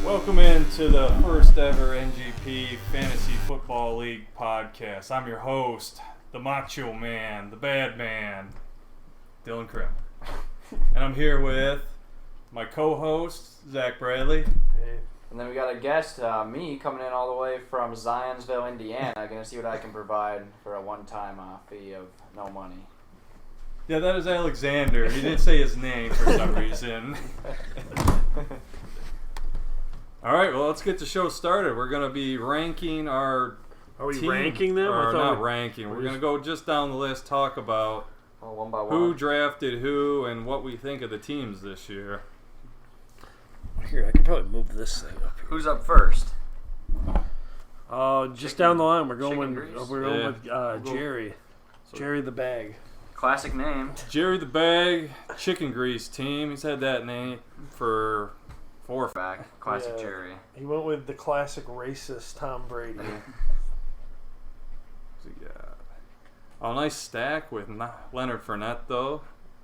Welcome into the first ever NGP Fantasy Football League podcast. I'm your host, the Macho Man, the Bad Man, Dylan Krim. And I'm here with my co-host, Zach Bradley. Hey. And then we got a guest, me, coming in all the way from Zionsville, Indiana. I'm going to see what I can provide for a one-time fee of no money. Yeah, that is Alexander. He didn't say his name for some reason. All right, well, let's get the show started. We're going to be ranking our Are we team. ranking them? Or not ranking. We're going to go just down the list, talk about one by one. who drafted who and what we think of the teams this year. Here, I can probably move this thing up here. Who's up first? Just down the line, we're going grease? with Jerry. Jerry the Bag. Classic name. Jerry the Bag, Chicken Grease team. He's had that name for 4 or 5. Back. Classic Yeah. Jerry. He went with the classic racist Tom Brady. A nice stack with Leonard Fournette, though.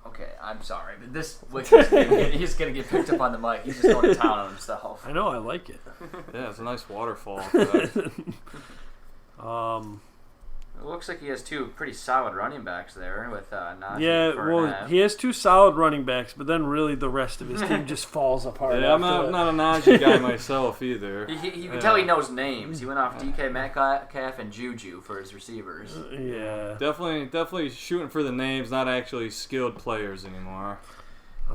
Okay, I'm sorry, but this he's going to get picked up on the mic. He's just going to town on himself. I know, I like it. Yeah, it's a nice waterfall. It looks like he has two pretty solid running backs there with Najee. Yeah, well, he has two solid running backs, but then really the rest of his team just falls apart. Yeah, I'm not a Najee guy myself either. You can tell he knows names. He went off DK Metcalf and Juju for his receivers. Yeah. Definitely shooting for the names, not actually skilled players anymore.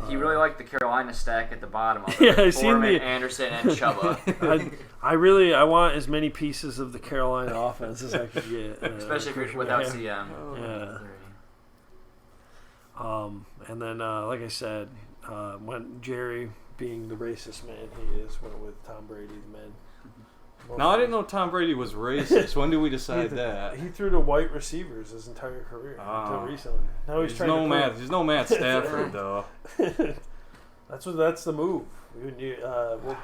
He really liked the Carolina stack at the bottom of it. Yeah, I seen Foreman, the Anderson, and Chuba. I want as many pieces of the Carolina offense as I could get. Especially if you're without CM. Yeah. And then, like I said, when Jerry, being the racist man he is, went with Tom Brady, the man. No, I didn't know Tom Brady was racist. When did we decide that? He threw to white receivers his entire career until recently. Now he's trying to He's no Matt Stafford though. That's the move.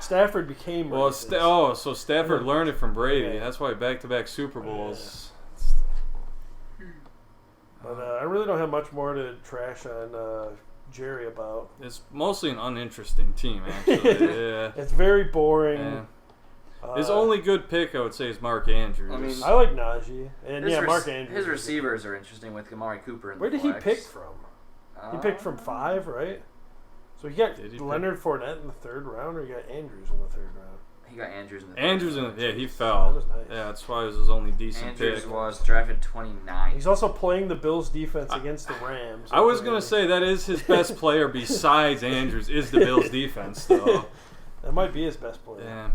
Stafford became racist. So Stafford learned it from Brady. Yeah. That's why back-to-back Super Bowls. Yeah. But I really don't have much more to trash on Jerry about. It's mostly an uninteresting team, actually. Yeah. It's very boring. Yeah. His only good pick, I would say, is Mark Andrews. I like Najee. And Mark Andrews. His receivers are interesting with Amari Cooper and Where did he pick from? He picked from 5, right? So he got Leonard Fournette in the 3rd round, or he got Andrews in the 3rd round? He got Andrews in the 3rd round. Yeah, he fell. That was nice. Yeah, that's why it was his only decent Andrews pick. was drafted 29. He's also playing the Bills' defense against the Rams. I was going to say that is his best player besides Andrews is the Bills' defense, though. That might be his best player. Yeah.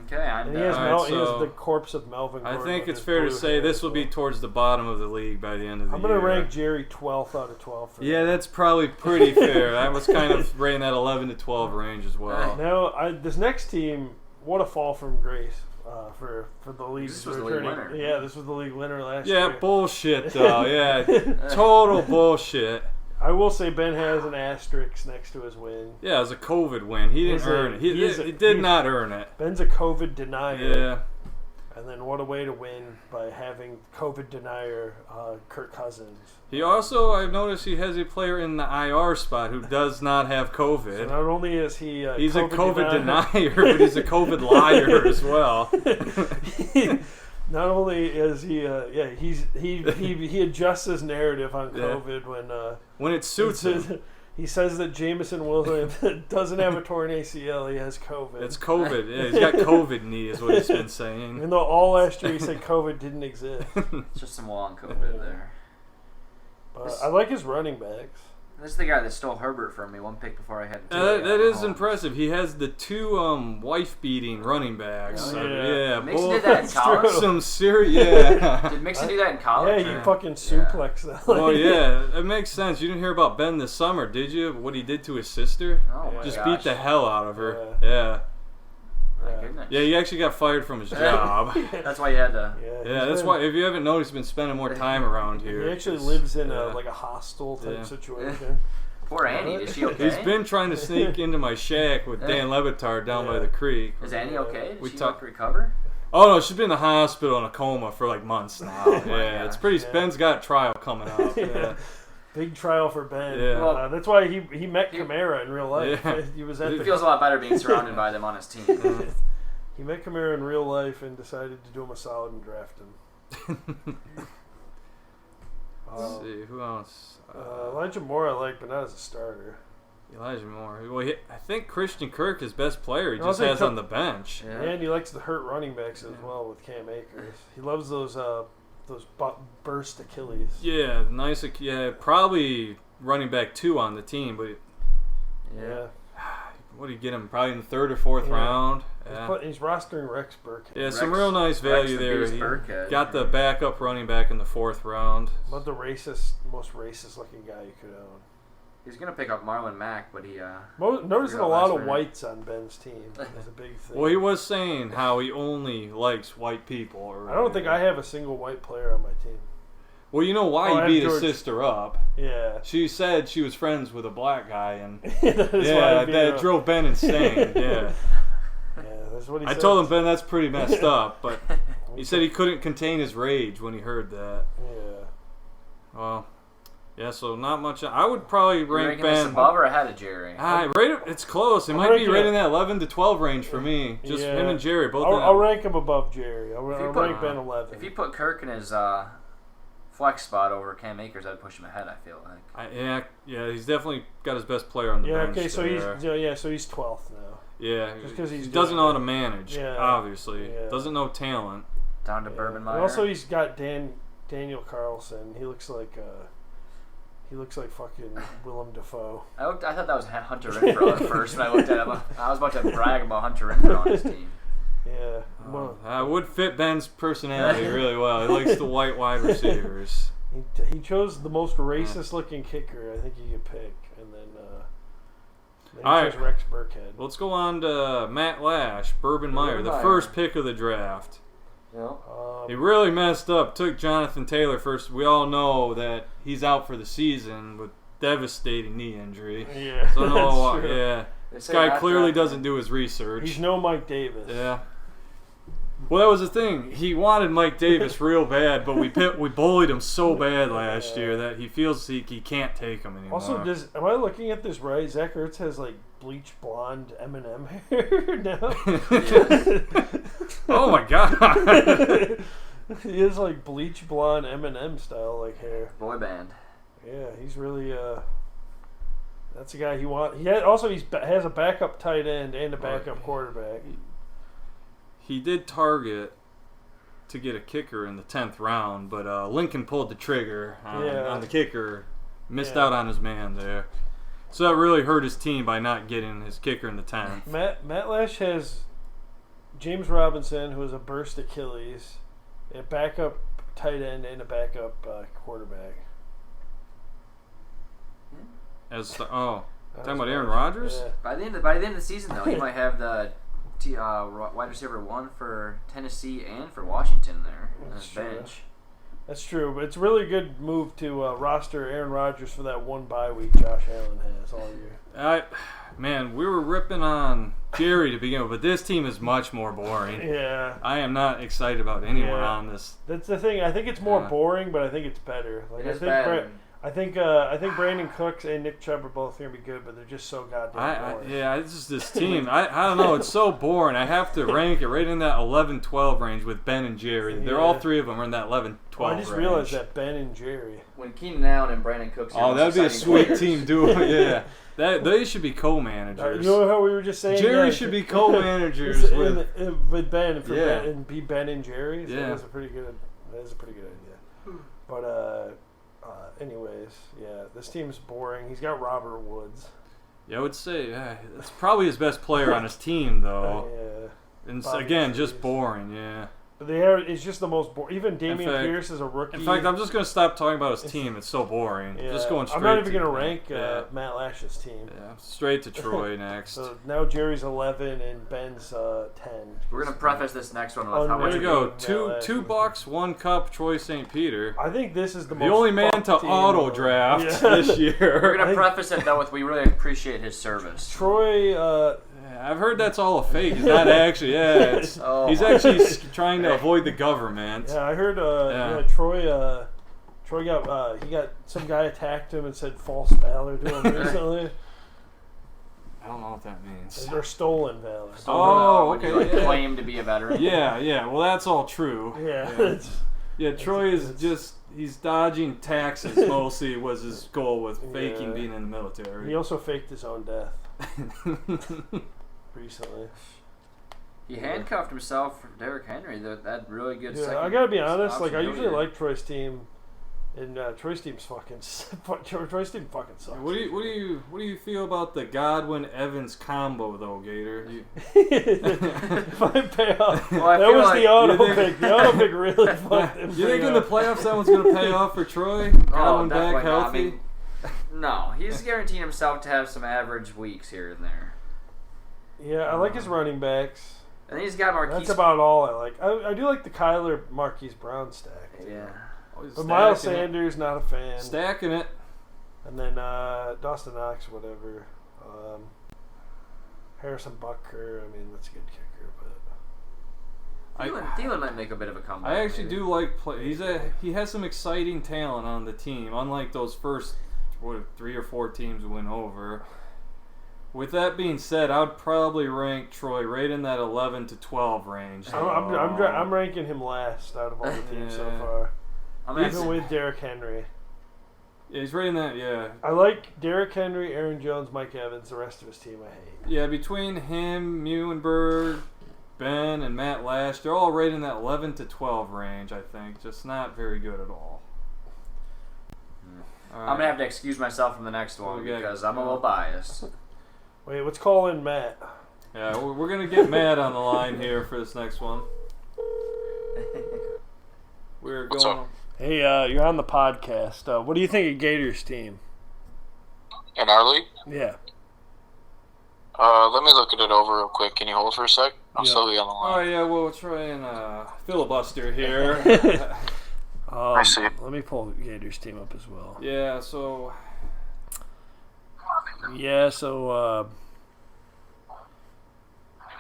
Okay, I'm he has the corpse of Melvin Gordon. I think it's fair to say this will be towards the bottom of the league by the end of the year. I'm going to rank Jerry 12th out of 12. Yeah, that's probably pretty fair. I was kind of right in that 11 to 12 range as well. Now, this next team, what a fall from grace for the league. This was the league winner. Yeah, this was the league winner last year. Yeah, bullshit, though. Yeah, total bullshit. I will say Ben has an asterisk next to his win. Yeah, it was a COVID win. He didn't earn it. He did not earn it. Ben's a COVID denier. Yeah. And then what a way to win by having COVID denier Kirk Cousins. He also, I've noticed he has a player in the IR spot who does not have COVID. So not only is he he's COVID a COVID denier, but he's a COVID liar as well. Not only is he, he adjusts his narrative on COVID when it suits him. He says that Jameson Williams doesn't have a torn ACL; he has COVID. It's COVID. Yeah, he's got COVID knee, is what he's been saying. Even though all last year he said COVID didn't exist. It's just some long COVID there. But I like his running backs. This is the guy that stole Herbert from me one pick before I had to. That is impressive. He has the 2 wife-beating running backs. Yeah, Mixon did that in college? Some serious, yeah. Did Mixon do that in college? Yeah, he fucking suplexed them. Oh, yeah. It makes sense. You didn't hear about Ben this summer, did you? What he did to his sister? Oh, my Just gosh. beat the hell out of her. Yeah. My goodness. Yeah, he actually got fired from his job. That's why you had to. Yeah, that's why. If you haven't noticed, he's been spending more time around here. He actually lives in a hostel type situation. Poor Annie. Is she okay? He's been trying to sneak into my shack with Dan Levitar down by the creek. Is Annie okay? Did she Oh recover? no, she's been in the hospital in a coma for like months now. It's pretty. Yeah. Ben's got a trial coming up. Yeah. Big trial for Ben. Yeah. Well, that's why he met Kamara in real life. Yeah. He was He feels a lot better being surrounded by them on his team. He met Kamara in real life and decided to do him a solid and draft him. Let's see who else. Elijah Moore I like, but not as a starter. Elijah Moore. Well, I think Christian Kirk is best player. He just has on the bench. Yeah. And he likes the hurt running backs as well with Cam Akers. He loves those burst Achilles. Yeah, nice. Yeah, probably running back 2 on the team, but yeah. What do you get him? Probably in the 3rd or 4th round. Yeah. He's rostering Rex Burkhead. Yeah, some real nice value there. He got the backup running back in the 4th round. About the most racist looking guy you could own. He's going to pick up Marlon Mack, but he... Noticing a lot of whites on Ben's team is a big thing. Well, he was saying how he only likes white people. I don't think I have a single white player on my team. Well, you know why he beat his sister up. Yeah. She said she was friends with a black guy, and that drove Ben insane. Yeah. That's what he I said. told him, Ben, that's pretty messed up, but he said he couldn't contain his rage when he heard that. Yeah. Well, yeah, so not much. I would probably rank Ben above or ahead of Jerry. It's close. It might be right in that 11 to 12 range for me. Just him and Jerry both. I'll rank him above Jerry. I'll rank Ben 11. If you put Kirk in his flex spot over Cam Akers, I'd push him ahead. I feel like. Yeah, he's definitely got his best player on the bench. Okay, so he's 12th now. Yeah, just because he doesn't know how to manage. Yeah, obviously, yeah. Doesn't know talent. Down to Bourbon Meyer. And also, he's got Daniel Carlson. He looks like fucking Willem Dafoe. I thought that was Hunter Renfrow at first when I looked at him. I was about to brag about Hunter Renfrow on his team. Yeah. That would fit Ben's personality really well. He likes the white wide receivers. He chose the most racist-looking kicker I think he could pick, and then he chose Rex Burkhead. Let's go on to Matt Lash, Bourbon Meyer, the first pick of the draft. Yeah. He really messed up. Took Jonathan Taylor first. We all know that he's out for the season with devastating knee injury. Yeah, so this guy clearly doesn't do his research. He's no Mike Davis. Yeah. Well, that was the thing. He wanted Mike Davis real bad, but we bullied him so bad last year that he feels he can't take him anymore. Also, am I looking at this right? Zach Ertz has like bleach blonde M&M hair now. Oh my god! He has like bleach blonde M&M style like hair. Boy band. Yeah, he's really that's a guy he wants. He has a backup tight end and a backup quarterback. He did target to get a kicker in the 10th round, but Lincoln pulled the trigger on the kicker, missed out on his man there. So that really hurt his team by not getting his kicker in the 10th. Matt Lash has James Robinson, who is a burst Achilles, a backup tight end, and a backup quarterback. Talking about Aaron Rodgers? Yeah. By the end of the season, though, he might have the wide receiver 1 for Tennessee and for Washington there on his bench. That's true, but it's a really good move to roster Aaron Rodgers for that one bye week Josh Allen has all year. Man, we were ripping on Jerry to begin with, but this team is much more boring. Yeah. I am not excited about anyone on this. That's the thing. I think it's more boring, but I think it's better. I think Brandon Cooks and Nick Chubb are both going to be good, but they're just so goddamn boring. It's just this team. I don't know. It's so boring. I have to rank it right in that 11-12 range with Ben and Jerry. They're all three of them are in that 11-12 range. I just realized that Ben and Jerry. When Keenan Allen and Brandon Cooks are that would be a sweet team duo. Yeah. They should be co-managers. You know how we were just saying? Jerry should be co-managers with Ben and be Ben and Jerry. So that's a pretty good idea. But anyways, this team's boring. He's got Robert Woods. Yeah, I would say it's probably his best player on his team, though. And again, just boring. Yeah. But it's just the most boring. Even Damian Pierce is a rookie. In fact, I'm just going to stop talking about his team. It's so boring. Yeah, just going straight. I'm not even going to rank Matt Lash's team. Yeah, straight to Troy next. So now Jerry's 11 and Ben's 10. We're going to preface this next one with how much. There you go. Two bucks, 1 cup. Troy St. Peter. I think this is the only man to auto draft this year. We're going to preface it though with we really appreciate his service. Troy. I've heard that's all a fake. He's not actually. Yeah, he's actually trying to avoid the government. Yeah, I heard. Troy. Troy got. He got some guy attacked him and said false valor to him recently. I don't know what that means. Or stolen valor. Okay. You claim to be a veteran. Yeah. Well, that's all true. Yeah. Yeah, Troy is he's dodging taxes mostly was his goal with faking being in the military. He also faked his own death. Recently. He handcuffed himself for Derrick Henry. That really good second. I gotta be honest, I usually like Troy's team. And Troy's team fucking sucks. What do you feel about the Godwin Evans combo though, Gator? If I pay off, that was the auto pick. The auto pick really fucked him. You think in the playoffs that one's gonna pay off for Troy? Godwin back healthy? No, he's guaranteeing himself to have some average weeks here and there. Yeah, I like his running backs. And he's got Marquise. That's about all I like. I do like the Kyler Marquise Brown stack. Yeah. But Miles Sanders, not a fan. Stacking it. And then Dawson Knox, whatever. Harrison Butker, I mean, that's a good kicker. But Thielen might make a bit of a comeback. I actually do like play. He has some exciting talent on the team, unlike those first 3 or 4 teams who went over. With that being said, I would probably rank Troy right in that 11 to 12 range. I'm ranking him last out of all the teams so far. Even with Derrick Henry. Yeah, he's right in that, yeah. I like Derrick Henry, Aaron Jones, Mike Evans. The rest of his team I hate. Yeah, between him, Muhlenberg, Ben, and Matt Lash, they're all right in that 11 to 12 range, I think. Just not very good at all. I'm going to have to excuse myself from the next one because I'm a little biased. Wait, let's call in Matt. Yeah, we're going to get Matt on the line here for this next one. We're going. Hey, you're on the podcast. What do you think of Gators' team? In our league? Yeah. Let me look at it over real quick. Can you hold for a sec? I'll still be on the line. Oh, yeah, well, we'll try and filibuster here. I see. Let me pull Gators' team up as well. Yeah, so...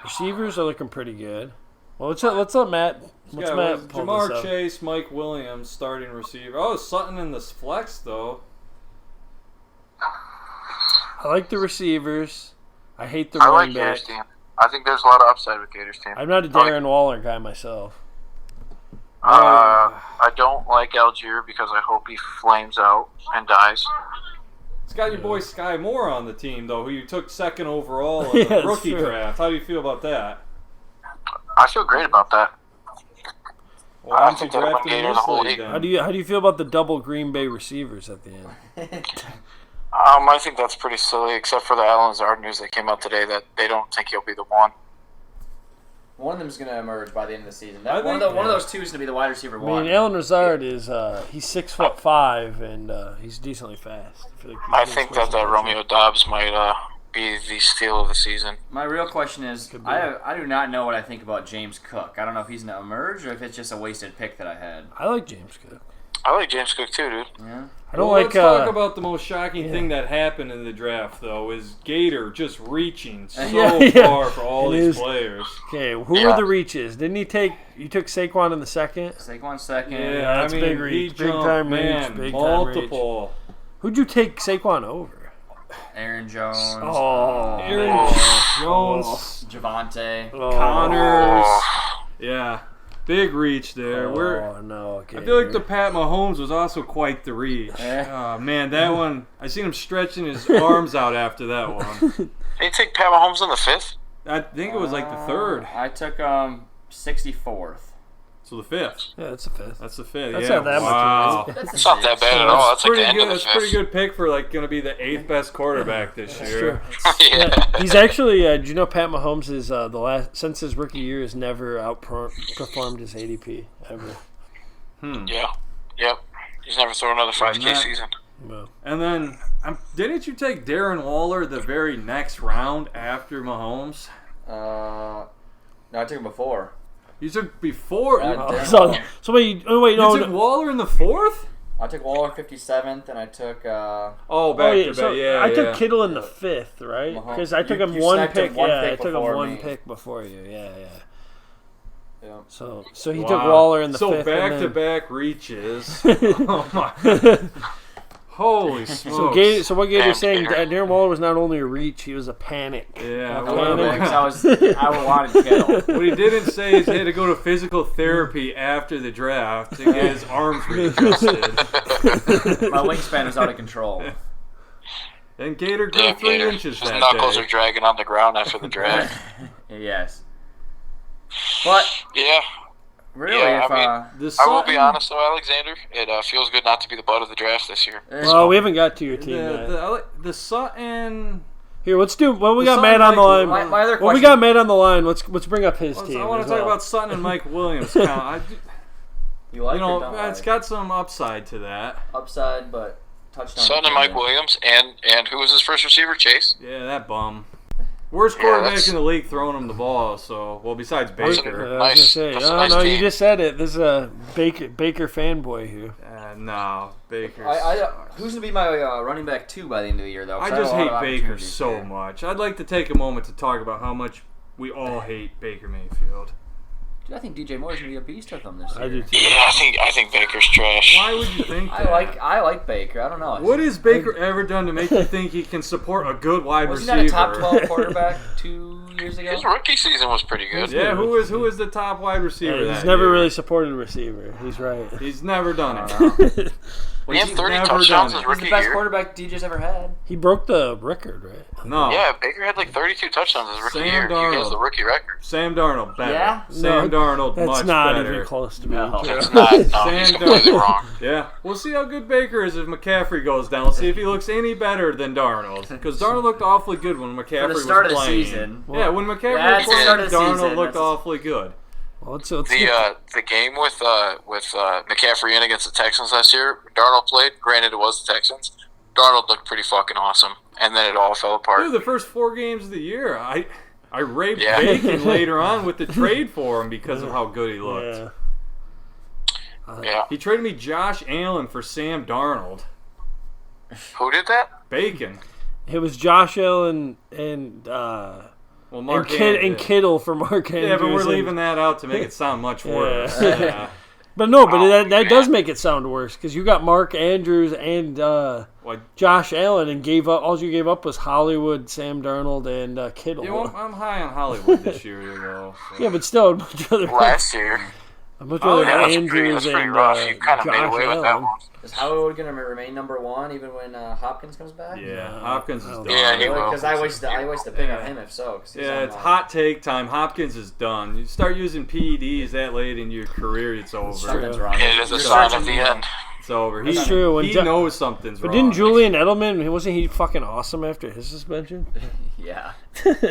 Receivers are looking pretty good. Well, let's let Matt. Let's Matt pull Jamar this up. Chase, Mike Williams, starting receiver. Oh, Sutton in the flex though. I like the receivers. I hate the running back. Gators' team. I think there's a lot of upside with Gators' team. I'm not a Darren Waller guy myself. I don't like Algier because I hope he flames out and dies. It's got your boy Sky Moore on the team though, who you took second overall in the rookie draft. How do you feel about that? I feel great about that. Well, I think they're one Gator the whole league. How do you feel about the double Green Bay receivers at the end? I think that's pretty silly, except for the Allen Lazard news that came out today that they don't think he'll be the one. One of them's going to emerge by the end of the season. One of those two is going to be the wide receiver one. I mean, Allen Lazard is he's 6'5" and he's decently fast. I think that Romeo Doubs might be the steal of the season. My real question is, I do not know what I think about James Cook. I don't know if he's going to emerge or if it's just a wasted pick that I had. I like James Cook. I like James Cook too, dude. Yeah. Let's talk about the most shocking thing that happened in the draft, though, is Gator just reaching so far for all these players. Okay, who were the reaches? Didn't you took Saquon in the second? Saquon second. Yeah, that's big reach. Big time reach. Multiple. Who'd you take Saquon over? Aaron Jones. Aaron Jones. Javante. Connors. Yeah. Big reach there. I feel like the Pat Mahomes was also quite the reach. Oh, man, that one, I seen him stretching his arms out after that one. Did you take Pat Mahomes in the 5th? I think it was like the 3rd. I took 64th. So the 5th. Yeah, that's the 5th. That's the 5th. That's yeah. not that much. It's not that bad at all. That's like pretty the end good. of the That's fifth. pretty good pick for going to be the 8th best quarterback this year. Yeah. He's actually. Did you know Pat Mahomes is the last since his rookie year has never outperformed his ADP ever. Yeah. Yep. He's never thrown another 5K season. No. And then, didn't you take Darren Waller the very next round after Mahomes? No, I took him before. You took before. So wait, You took Waller in the 4th? I took Waller 57th, and I took. Back to back. Yeah, I took Kittle in the 5th, right? Because I took him one pick. I took him one pick before you. Yeah. So he took Waller in the 5th. So back-to-back reaches. Oh my. Holy smokes. So what Gator's saying, Darren Waller was not only a reach, he was a panic. Yeah. I wanted Kittle. What he didn't say is he had to go to physical therapy after the draft to get his arms readjusted. My wingspan was out of control. And Gator grew 3 inches his that knuckles day. are dragging on the ground after the draft. Yes. But Yeah. really, Yeah, if I will be honest though, Alexander. It feels good not to be the butt of the draft this year. Well, we haven't got to your team yet. The Sutton. Here, let's do. Well, we got Matt on the line. my other question. Well, we got Matt on the line. Let's bring up his team. I want to talk about Sutton and Mike Williams. you like it or don't It's like? got some upside to that. Upside, but touchdown. Sutton and Mike Williams, and who was his first receiver? Chase. Yeah, that bum. Worst quarterback in the league throwing him the ball. So, besides Baker. I was gonna say, That's a nice no, team. you just said it. This is a Baker fanboy here. No, Baker. Who's gonna be my running back 2 by the end of the year though? I just hate Baker so much. I'd like to take a moment to talk about how much we all hate Baker Mayfield. Dude, I think DJ Moore's gonna be a beast with them this year. I do too. Yeah, I think Baker's trash. Why would you think that? I like Baker. I don't know. What has Baker ever done to make you think he can support a good wide Was he receiver? not a top 12 quarterback 2 years ago? His rookie season was pretty good. Yeah, who is the top wide receiver? He's that never year? really supported a receiver. He's right. He's never done it. He had 30 never touchdowns done his it. He's rookie the best year. quarterback DJ's ever had. He broke the record, right? No. Yeah, Baker had like 32 touchdowns his rookie Sam year. He Darnold. has the rookie record. Sam Darnold better. Yeah? Sam Darnold That's much not better. even close to being No. true. It's not. No, Sam he's completely Darnold. wrong. Yeah, we'll see how good Baker is if McCaffrey goes down. We'll see if he looks any better than Darnold. Because Darnold looked awfully good when McCaffrey For the start was of the playing. season. Yeah, when McCaffrey Yeah, was it's the start of the playing, Darnold season. looked That's- awfully good. Well, let's The game with McCaffrey in against the Texans last year, Darnold played. Granted, it was the Texans. Darnold looked pretty fucking awesome, and then it all fell apart. Dude, the first 4 games of the year, I raped Yeah. Bacon later on with the trade for him because of how good he looked. Yeah. Yeah, He traded me Josh Allen for Sam Darnold. who did that? Bacon. It was Josh Allen and Mark and Kittle for Mark Andrews. Yeah, but we're and- leaving that out to make it sound much worse. Yeah. Yeah. But no, but that man. does make it sound worse because you got Mark Andrews and What? Josh Allen and gave up. All you gave up was Hollywood, Sam Darnold, and Kittle. Yeah, well, I'm high on Hollywood this year, though. So. Yeah, but still, I'd much rather Last year. yeah, Andrews That's pretty and rough. You kind of Josh made away with that Allen. one. Is Hollywood going to remain number 1 even when Hopkins comes back? Yeah, Hopkins is done. Yeah, he will. Because I wasted a pick on him if so. 'cause he's Yeah, on, it's hot take time. Hopkins is done. You start using PEDs that late in your career, it's over. Something's wrong. It is a You're sign searching of the for- end. It's over. That's true. He And knows something's But wrong. didn't Julian Edelman, wasn't he fucking awesome after his suspension? Yeah.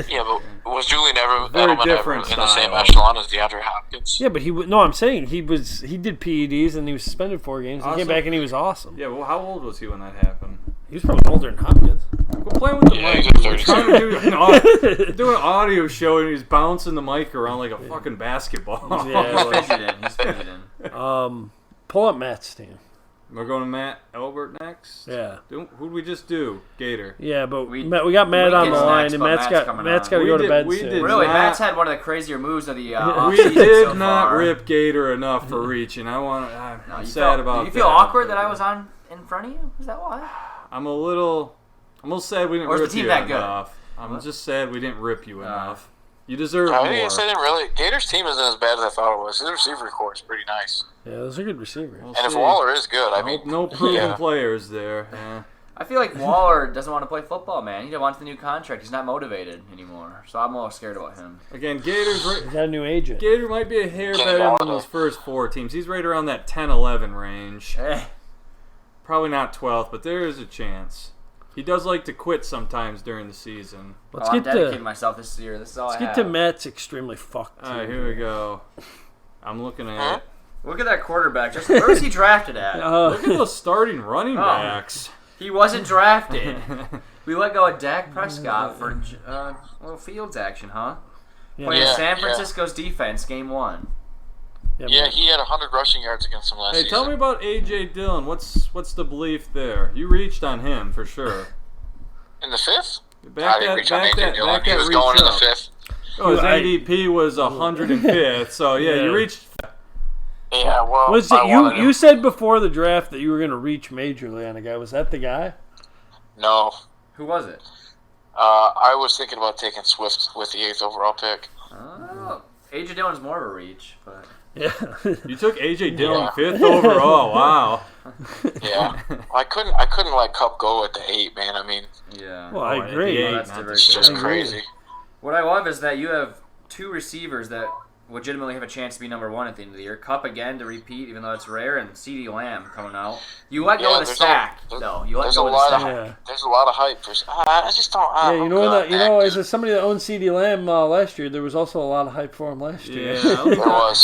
Yeah, but was Julian Very Edelman ever different in the same style. echelon as DeAndre Hopkins? Yeah, but I'm saying he did PEDs and he was suspended 4 games. He Awesome. came back and he was awesome. Yeah, well, how old was he when that happened? He was probably older than Hopkins. Go playing with the Yeah, mic. he's in We're 30s. trying to do an audio show and he's bouncing the mic around like a fucking basketball. Yeah, He's fidgeting. pull up Matt's team. We're going to Matt Elbert next. Yeah. Who'd we just do? Gator. Yeah, but We we got Matt on the Lincoln's line, next, and but Matt's Matt's got coming Matt's on. got to We go to did- bed we soon. did Really, not- Matt's had one of the crazier moves of the We offseason did so not far. rip Gator enough for reaching. I'm No, you sad felt, about Do you feel that. awkward that I was on in front of you? Is that why? I'm a little sad we didn't Or is the rip team you that good? enough. I'm just sad we didn't rip you enough. You deserve more. I guess I didn't really. Gators' team isn't as bad as I thought it was. His receiver core is pretty nice. Yeah, those are good receivers. We'll And if see. Waller is good, I mean, no proven yeah. players there. Yeah. I feel like Waller doesn't want to play football, man. He wants the new contract. He's not motivated anymore. So I'm a little scared about him. Again, Gators. He's got a new agent. Gator might be a hair better than those first 4 teams. He's right around that 10-11 range. Probably not 12th, but there is a chance. He does like to quit sometimes during the season. I'm dedicating myself this year. This is all I have. Let's get to Matt's extremely fucked. All right, here we go. I'm looking at it. Look at that quarterback. Where was he drafted at? Look at those starting running backs. He wasn't drafted. We let go of Dak Prescott for little Fields action, huh? Playing San Francisco's defense, game 1. Yeah, he had 100 rushing yards against them last season. Hey, tell me about A.J. Dillon. What's the belief there? You reached on him for sure. In the 5th? I didn't reach on A.J. Dillon. He was going in the 5th. Oh, his ADP was 105th, so yeah, you reached. Yeah, well, was it you said before the draft that you were going to reach majorly on a guy. Was that the guy? No. Who was it? I was thinking about taking Swift with the 8th overall pick. Oh, A.J. Dillon's more of a reach, but yeah. You took A.J. Dillon 5th overall. Wow. Yeah, I couldn't let Kupp go at the 8, man. I mean, yeah. Well, I agree. It's just crazy. What I love is that you have 2 receivers that legitimately have a chance to be number 1 at the end of the year. Kupp again to repeat, even though it's rare, and CeeDee Lamb coming out. You let go of the stack, though. You let go of the stack. There's a lot of hype. I just don't. As somebody that owned CeeDee Lamb last year, there was also a lot of hype for him last year. Yeah,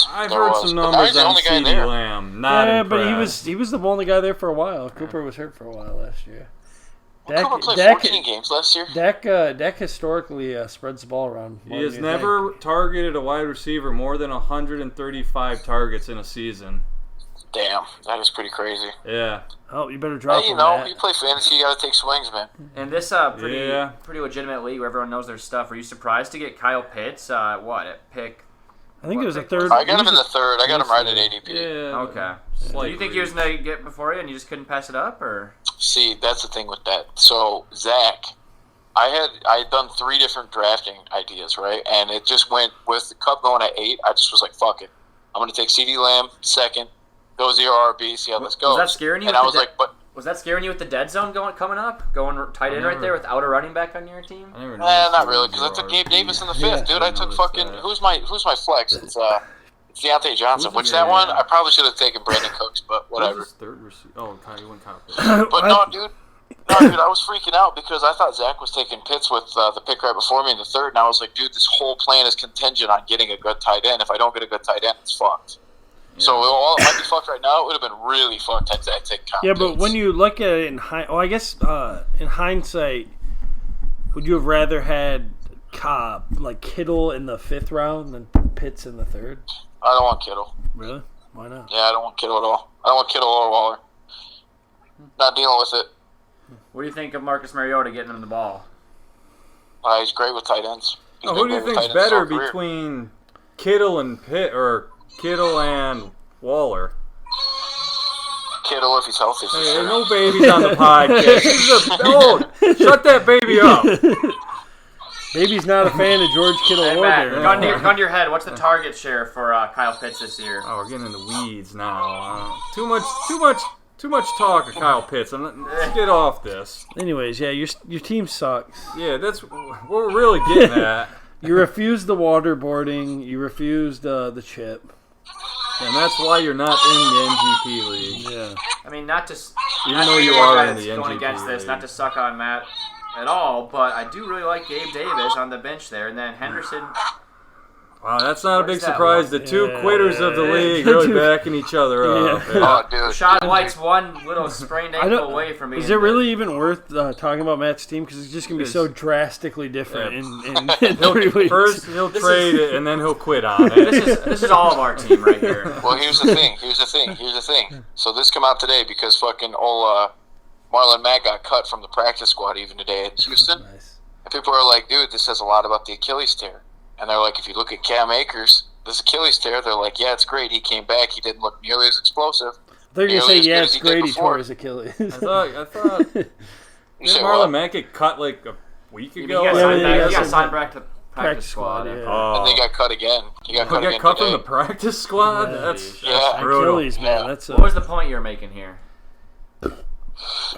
I've heard some numbers on CeeDee Lamb. Not impressed. But he was the only guy there for a while. Cooper was hurt for a while last year. Cooper played 14 games last year. Dak historically spreads the ball around. He has never targeted a wide receiver more than 135 targets in a season. Damn, that is pretty crazy. Yeah. Oh, you better drop him. You play fantasy, you got to take swings, man. And this pretty legitimate league where everyone knows their stuff. Were you surprised to get Kyle Pitts? At pick? I think it was a third. I got him in the 3rd. I got him right at ADP. Yeah. Okay. Do you think he was going to get before you and you just couldn't pass it up, or? See, that's the thing with that. So, Zach, I had done 3 different drafting ideas, right? And it just went with the Kupp going at 8. I just was like, fuck it. I'm going to take CeeDee Lamb 2nd, go 0 RB, see how this goes. Was that scaring you? And I was like, but. Was that scaring you with the dead zone coming up? Going tight end right there without a running back on your team? Not really, because I took Gabe Davis in the 5th, dude. I took fucking who's my flex? It's Deontay Johnson. That one? I probably should have taken Brandon Cooks, but whatever. Third receiver. Oh, you went Kyle Pitts. But no, dude, I was freaking out because I thought Zach was taking Pitts with the pick right before me in the 3rd, and I was like, dude, this whole plan is contingent on getting a good tight end. If I don't get a good tight end, it's fucked. Yeah. So it might be fucked right now. It would have been really fucked had I taken Kyle Pitts. But when you look at it in hindsight, would you have rather had Kittle in the 5th round than Pitts in the 3rd? I don't want Kittle. Really? Why not? Yeah, I don't want Kittle at all. I don't want Kittle or Waller. Not dealing with it. What do you think of Marcus Mariota getting him the ball? He's great with tight ends. Who do you think's better between Kittle and Pitt, or Kittle and Waller? Kittle if he's healthy. Hey, no babies on the podcast. Shut that baby up. Baby's not a fan of George Kittle or Matt, gun to your head. What's the target share for Kyle Pitts this year? Oh, we're getting in the weeds now. Too much talk of Kyle Pitts. Let's get off this. Anyways, yeah, your team sucks. Yeah, that's what we're really getting at. You refused the waterboarding. You refused the chip. And that's why you're not in the NGP league. Yeah. I mean, not to. Even though you are in the NGP going against league. this, not to suck on Matt at all, but I do really like Gabe Davis on the bench there, and then Henderson. Wow, that's not a big surprise. The 2 quitters of the league really backing each other up. Yeah. Oh, dude. Rashad White's one little sprained ankle away from me. Is it really even worth talking about Matt's team? Because it's just going to be so drastically different in 3 weeks. First, he'll trade it, and then he'll quit on it. This is all of our team right here. Well, here's the thing. So this come out today because fucking old Marlon Mack got cut from the practice squad even today at Houston. Nice. And people are like, dude, this says a lot about the Achilles tear. And they're like, if you look at Cam Akers, this Achilles tear, they're like, yeah, it's great. He came back. He didn't look nearly as explosive. They're going to say, yeah, it's great he tore his Achilles. I thought didn't Marlon Mack get cut like a week ago? He got signed back to practice squad. Yeah. And they got cut again. He got cut from the practice squad? Yeah. That's brutal. Achilles, man. That's what was the point you were making here?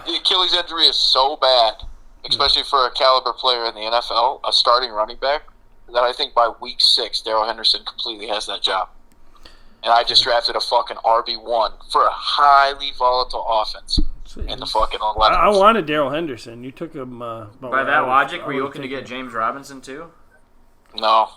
The Achilles injury is so bad, especially for a caliber player in the NFL, a starting running back, that I think by week 6, Darrell Henderson completely has that job. And I just drafted a fucking RB1 for a highly volatile offense in the fucking 11th. I wanted Darrell Henderson. You took him. By that logic, were you looking to get James Robinson too? No.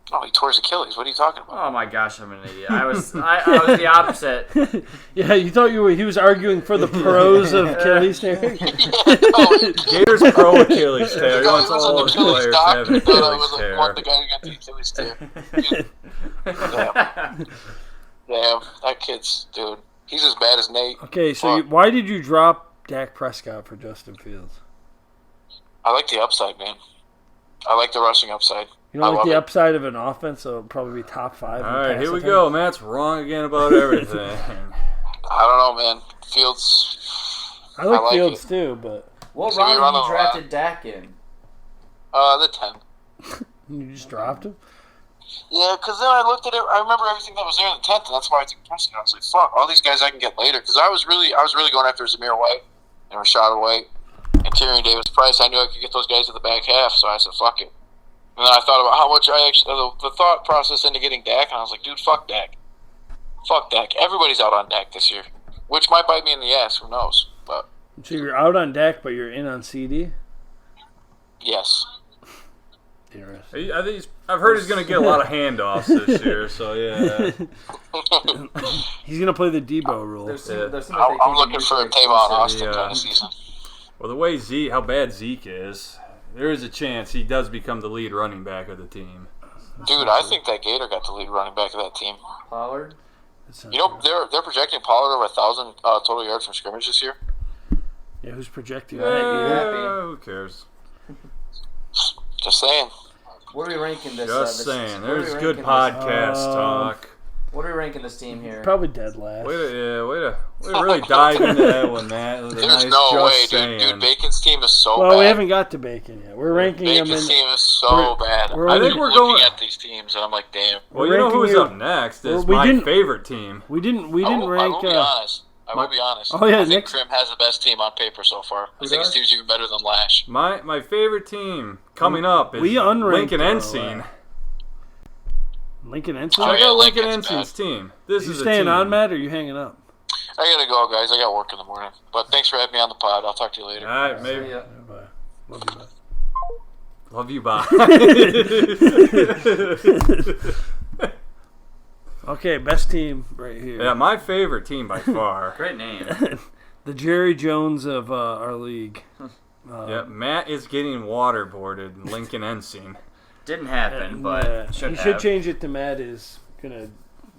Oh, he tore his Achilles. What are you talking about? Oh my gosh, I'm an idiot. I was the opposite. Yeah, you thought he was arguing for the pros of Achilles tearing? Gators pro Achilles tear. He wants all those Achilles players to doc. have an Achilles tear. The guy who got the Achilles tear. Damn, that kid's, dude. He's as bad as Nate. Okay, so why did you drop Dak Prescott for Justin Fields? I like the upside, man. I like the rushing upside. You don't like the upside of an offense, so it'll probably be top 5. All right, here we go. Matt's wrong again about everything. I don't know, man. Fields. I like Fields too, but what round have you drafted Dak in? The 10. You just dropped him? Yeah, because then I looked at it. I remember everything that was there in the 10th, and that's why I took Prescott. I was like, "Fuck, all these guys I can get later." Because I was really going after Zamir White and Rashad White and Tyrion Davis-Price. I knew I could get those guys at the back half, so I said, "Fuck it." And then I thought about how much I actually the thought process into getting Dak, and I was like, "Dude, fuck Dak. Fuck Dak. Everybody's out on Dak this year, which might bite me in the ass. Who knows?" But so you're out on Dak, but you're in on CD. Yes. Interesting. I think I've heard he's going to get a lot of handoffs this year, so yeah. He's going to play the Debo rule. I'm looking for a Tavon Austin kind of season. Well, the way how bad Zeke is, there is a chance he does become the lead running back of the team. Dude, I think that Gator got the lead running back of that team. Pollard? You know, they're projecting Pollard over 1,000 total yards from scrimmage this year. Yeah, who's projecting that? Yeah, who cares? Just saying. What are we ranking this? Just saying. There's good podcast talk. What are we ranking this team here? Probably dead last. Way to really dive into that one, Matt. There's no way, dude. Dude, Bacon's team is so bad. Well, we haven't got to Bacon yet. We're ranking Bacon's them. Bacon's team is so bad. I think we're looking at these teams, and I'm like, damn. Well, you know who's up next is my favorite team. We didn't rank. I will be honest. I think Krim has the best team on paper so far. I think his team's even better than Lash. My favorite team coming up is Lincoln Ensign. Lincoln Ensign? I got Lincoln Ensign's team. This is staying on, Matt, or are you hanging up? I gotta go, guys. I got work in the morning. But thanks for having me on the pod. I'll talk to you later. All right, maybe. Bye. Love you, bye. Okay, best team right here. Yeah, my favorite team by far. Great name. The Jerry Jones of our league. Yeah, Matt is getting waterboarded. Lincoln Ensign. Didn't happen, but should change it to Matt is gonna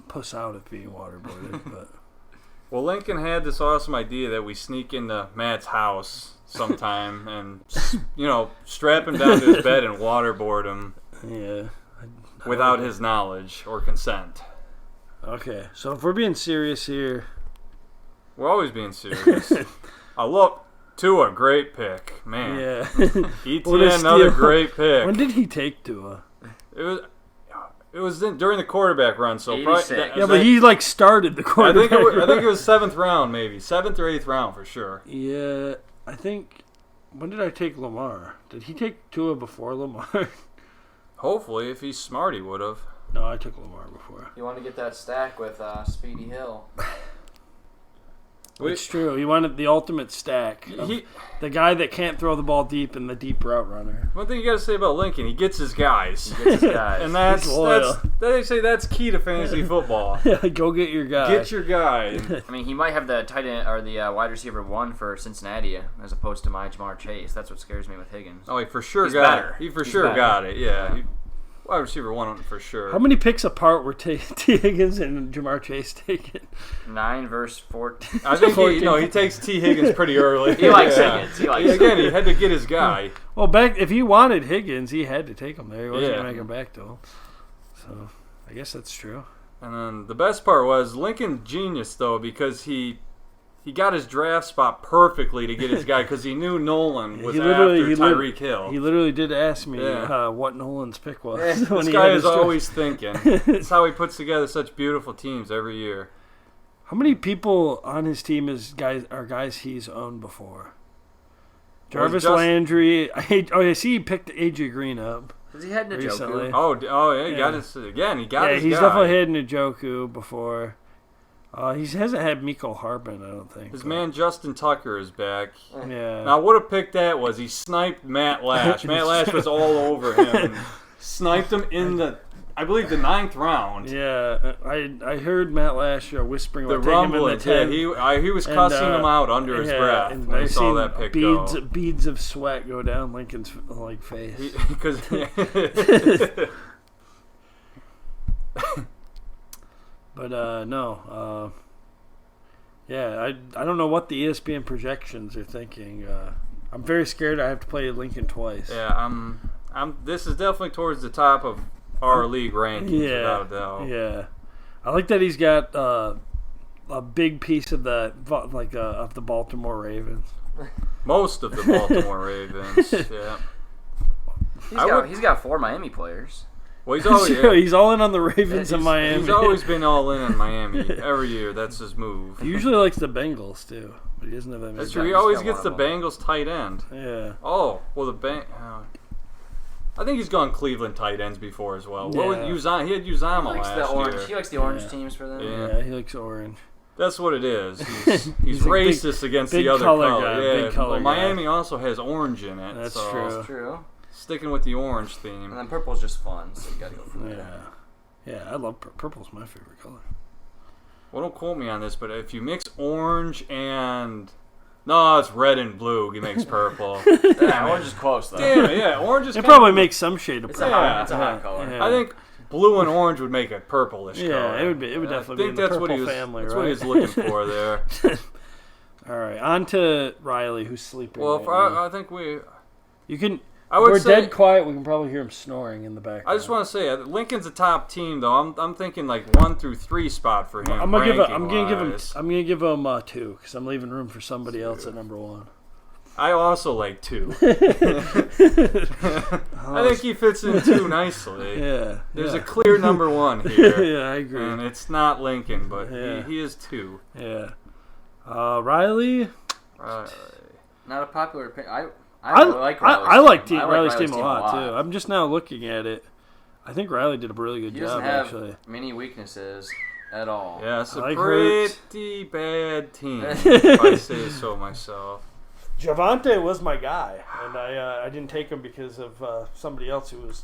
puss out at being waterboarded. But well, Lincoln had this awesome idea that we sneak into Matt's house sometime and strap him down to his bed and waterboard him. Yeah. Without his knowledge or consent. Okay, so if we're being serious here, we're always being serious. Look. Tua, great pick, man. Yeah. ETN, another great pick. When did he take Tua? It was during the quarterback run, so probably. But he started the quarterback. I think it was 7th round, maybe 7th or 8th round for sure. Yeah, I think. When did I take Lamar? Did he take Tua before Lamar? Hopefully, if he's smart, he would have. No, I took Lamar before. You want to get that stack with Speedy Hill. It's true. He wanted the ultimate stack. The guy that can't throw the ball deep and the deep route runner. One thing you got to say about Lincoln, he gets his guys. And they say that's key to fantasy football. Yeah, go get your guy. Get your guy. I mean, he might have the tight end or the wide receiver 1 for Cincinnati as opposed to my Jamar Chase. That's what scares me with Higgins. Oh, he for sure got it. He for sure got it. Yeah. Wide receiver 1 for sure. How many picks apart were T. Higgins and Jamar Chase taken? 9 versus 14. I think he takes T. Higgins pretty early. He likes Higgins. Again, he had to get his guy. Well, if he wanted Higgins, he had to take him there. He wasn't going to make him back to him. So, I guess that's true. And then the best part was Lincoln genius, though, because he got his draft spot perfectly to get his guy because he knew Nolan was after Tyreek Hill. He literally did ask me what Nolan's pick was. This guy is always thinking. That's how he puts together such beautiful teams every year. How many people on his team are guys he's owned before? Jarvis Landry. I see he picked AJ Green up. Has he had recently? Njoku? Yeah, he got his again. He got his he's guy. definitely had Njoku before. He hasn't had Miko Harbin, I don't think. His man Justin Tucker is back. Yeah. Now, what a pick that was. He sniped Matt Lash. Matt Lash was all over him. And sniped him in the 9th round. Yeah, I heard Matt Lash whispering about the taking him in the 10th. Yeah, he was cussing him out under his breath when I saw that pick beads of sweat go down Lincoln's face. Because But no, I don't know what the ESPN projections are thinking. I'm very scared I have to play Lincoln twice. Yeah, this is definitely towards the top of our league rankings, without a doubt. Yeah, I like that he's got a big piece of of the Baltimore Ravens. Most of the Baltimore Ravens. Yeah, he's got 4 Miami players. Well, he's all in on the Ravens in Miami. He's always been all in on Miami every year. That's his move. He usually likes the Bengals too, but he doesn't have that many. That's true. He always gets the Bengals tight end. Yeah. Oh well, I think he's gone Cleveland tight ends before as well. Yeah. What was Uzama? He had Uzama last year. He likes the orange teams for them. Yeah, he likes orange. That's what it is. He's racist against the other color. Guy, yeah. big color well, Miami also has orange in it. That's true. That's true. Sticking with the orange theme. And then purple's just fun, so you gotta go for that. Yeah, I love purple's my favorite color. Well, don't quote me on this, but if you mix orange and... No, it's red and blue. He makes purple. Orange is close, though. Damn it, yeah. Orange is It probably makes some shade of It's purple. a hot color. Yeah. I think blue and orange would make a purplish color. Yeah, it would definitely be in the purple family, that's right? what he was looking for there. All right, on to Riley, who's sleeping. Well, I think you can... We're dead quiet. We can probably hear him snoring in the background. I just want to say, Lincoln's a top team, though. I'm thinking like 1 through 3 spot for him. I'm gonna give him 2 because I'm leaving room for somebody else at number 1. I also like 2. I think he fits in 2 nicely. Yeah. There's a clear number 1 here. Yeah, I agree. And it's not Lincoln, but he is 2. Yeah. Riley. Not a popular opinion. I really like Riley's I like team. Riley's team a lot, too. I'm just now looking at it. I think Riley did a really good job, actually. Many weaknesses at all. Yeah, it's a pretty bad team, if I say so myself. Javante was my guy, and I didn't take him because of somebody else who was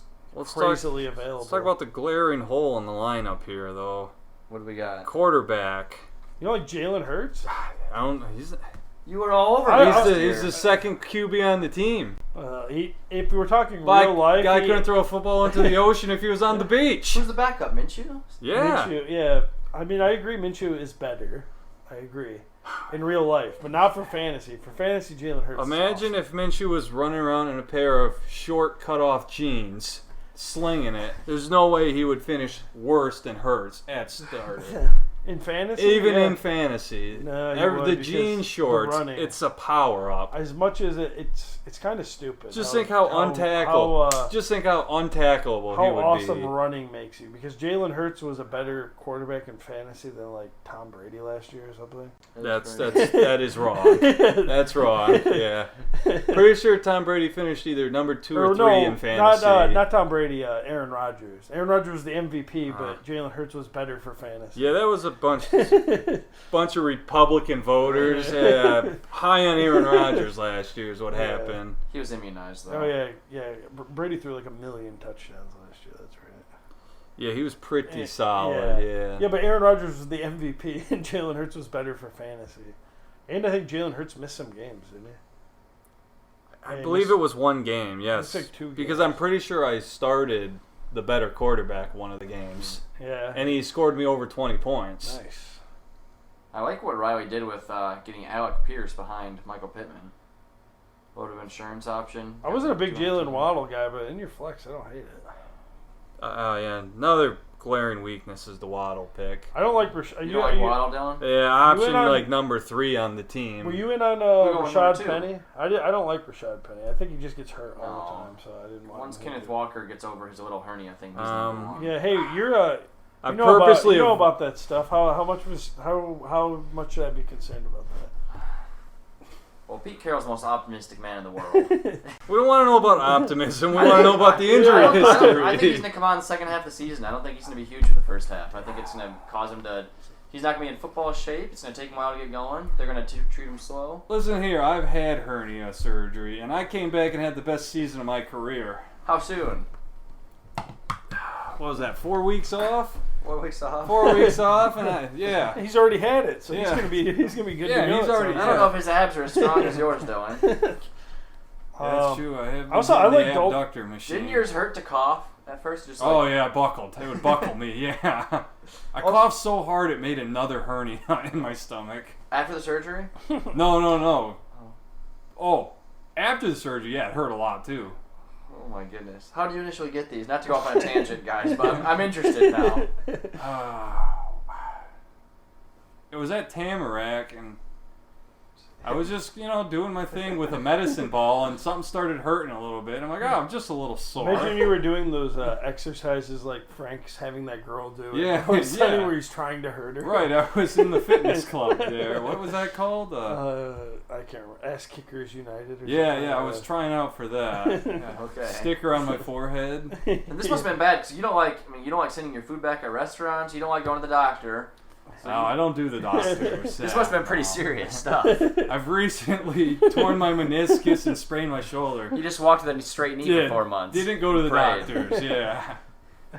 crazily available. Let's talk about the glaring hole in the lineup here, though. What do we got? Quarterback. You know, like Jalen Hurts? I don't. You were all over. He's the second QB on the team. If we were talking real life, guy couldn't throw a football into the ocean if he was on the beach. Who's the backup? Minshew? Yeah. Minshew, yeah. I mean, I agree. Minshew is better. I agree. In real life, but not for fantasy. For fantasy, Jalen Hurts. Imagine if Minshew was running around in a pair of short, cut-off jeans, slinging it. There's no way he would finish worse than Hurts at start. In fantasy? Even in fantasy. No, the jean shorts, it's a power-up. As much as it's kind of stupid. Just think how untackleable he would be. How awesome running makes you. Because Jalen Hurts was a better quarterback in fantasy than like Tom Brady last year or something. That is wrong. That's wrong. Yeah. Pretty sure Tom Brady finished either number 2 or 3 in fantasy. Not Tom Brady. Aaron Rodgers. Aaron Rodgers was the MVP, but Jalen Hurts was better for fantasy. Yeah, that was a bunch of Republican voters high on Aaron Rodgers last year is what happened. He was immunized though. Oh yeah. Brady threw like 1 million touchdowns last year. That's right. Yeah, he was pretty solid. Yeah, but Aaron Rodgers was the MVP, and Jalen Hurts was better for fantasy. And I think Jalen Hurts missed some games, didn't he? I believe it was 1 game. Yes, like 2 games. Because I'm pretty sure I started the better quarterback one of the games. Yeah. And he scored me over 20 points. Nice. I like what Riley did with getting Alec Pierce behind Michael Pittman. Vote of insurance option. I wasn't a big Jalen Waddle guy, but in your flex, I don't hate it. Yeah, another glaring weakness is the Waddle pick. I don't like Rashad. You don't like Waddle, Dylan? Yeah, option like number 3 on the team. Were you in on Rashad Penny? I don't like Rashad Penny. I think he just gets hurt all the time, so I didn't want. Once Kenneth Walker gets over his little hernia thing. Yeah, hey, I You know purposely about that stuff. How much should I be concerned about that? Well, Pete Carroll's the most optimistic man in the world. We don't want to know about optimism. We want to know about the injury history. I think he's going to come on in the second half of the season. I don't think he's going to be huge for the first half. I think it's going to cause him to... He's not going to be in football shape. It's going to take him a while to get going. They're going to treat him slow. Listen here, I've had hernia surgery, and I came back and had the best season of my career. How soon? What was that, 4 weeks off? 4 weeks off. 4 weeks off, and yeah. He's already had it, so Yeah. he's gonna be good to go. He's already. I don't know if his abs are as strong as yours, Dylan. That's true. I have also, I like the abductor machine. Didn't yours hurt to cough at first? Just Oh yeah, it buckled. It would buckle me. Yeah. I coughed so hard it made another hernia in my stomach. After the surgery? No. Oh, after the surgery, yeah, it hurt a lot too. Oh my goodness. How did you initially get these? Not to go off on a tangent, guys, but I'm interested now. It was at Tamarack, and I was just, doing my thing with a medicine ball, and something started hurting a little bit. I'm like, I'm just a little sore. Imagine you were doing those exercises like Frank's having that girl do. Yeah, where he's trying to hurt her. Right, I was in the fitness club there. What was that called? I can't remember. Ass Kickers United. Or Yeah, I was trying out for that. Yeah. Okay. Sticker on my forehead. And this must have been bad because you don't like sending your food back at restaurants. You don't like going to the doctor. No, I don't do the doctors. This must have been pretty serious stuff. I've recently torn my meniscus and sprained my shoulder. You just walked with a straight knee for 4 months. Didn't go to the Prayed. doctors, yeah.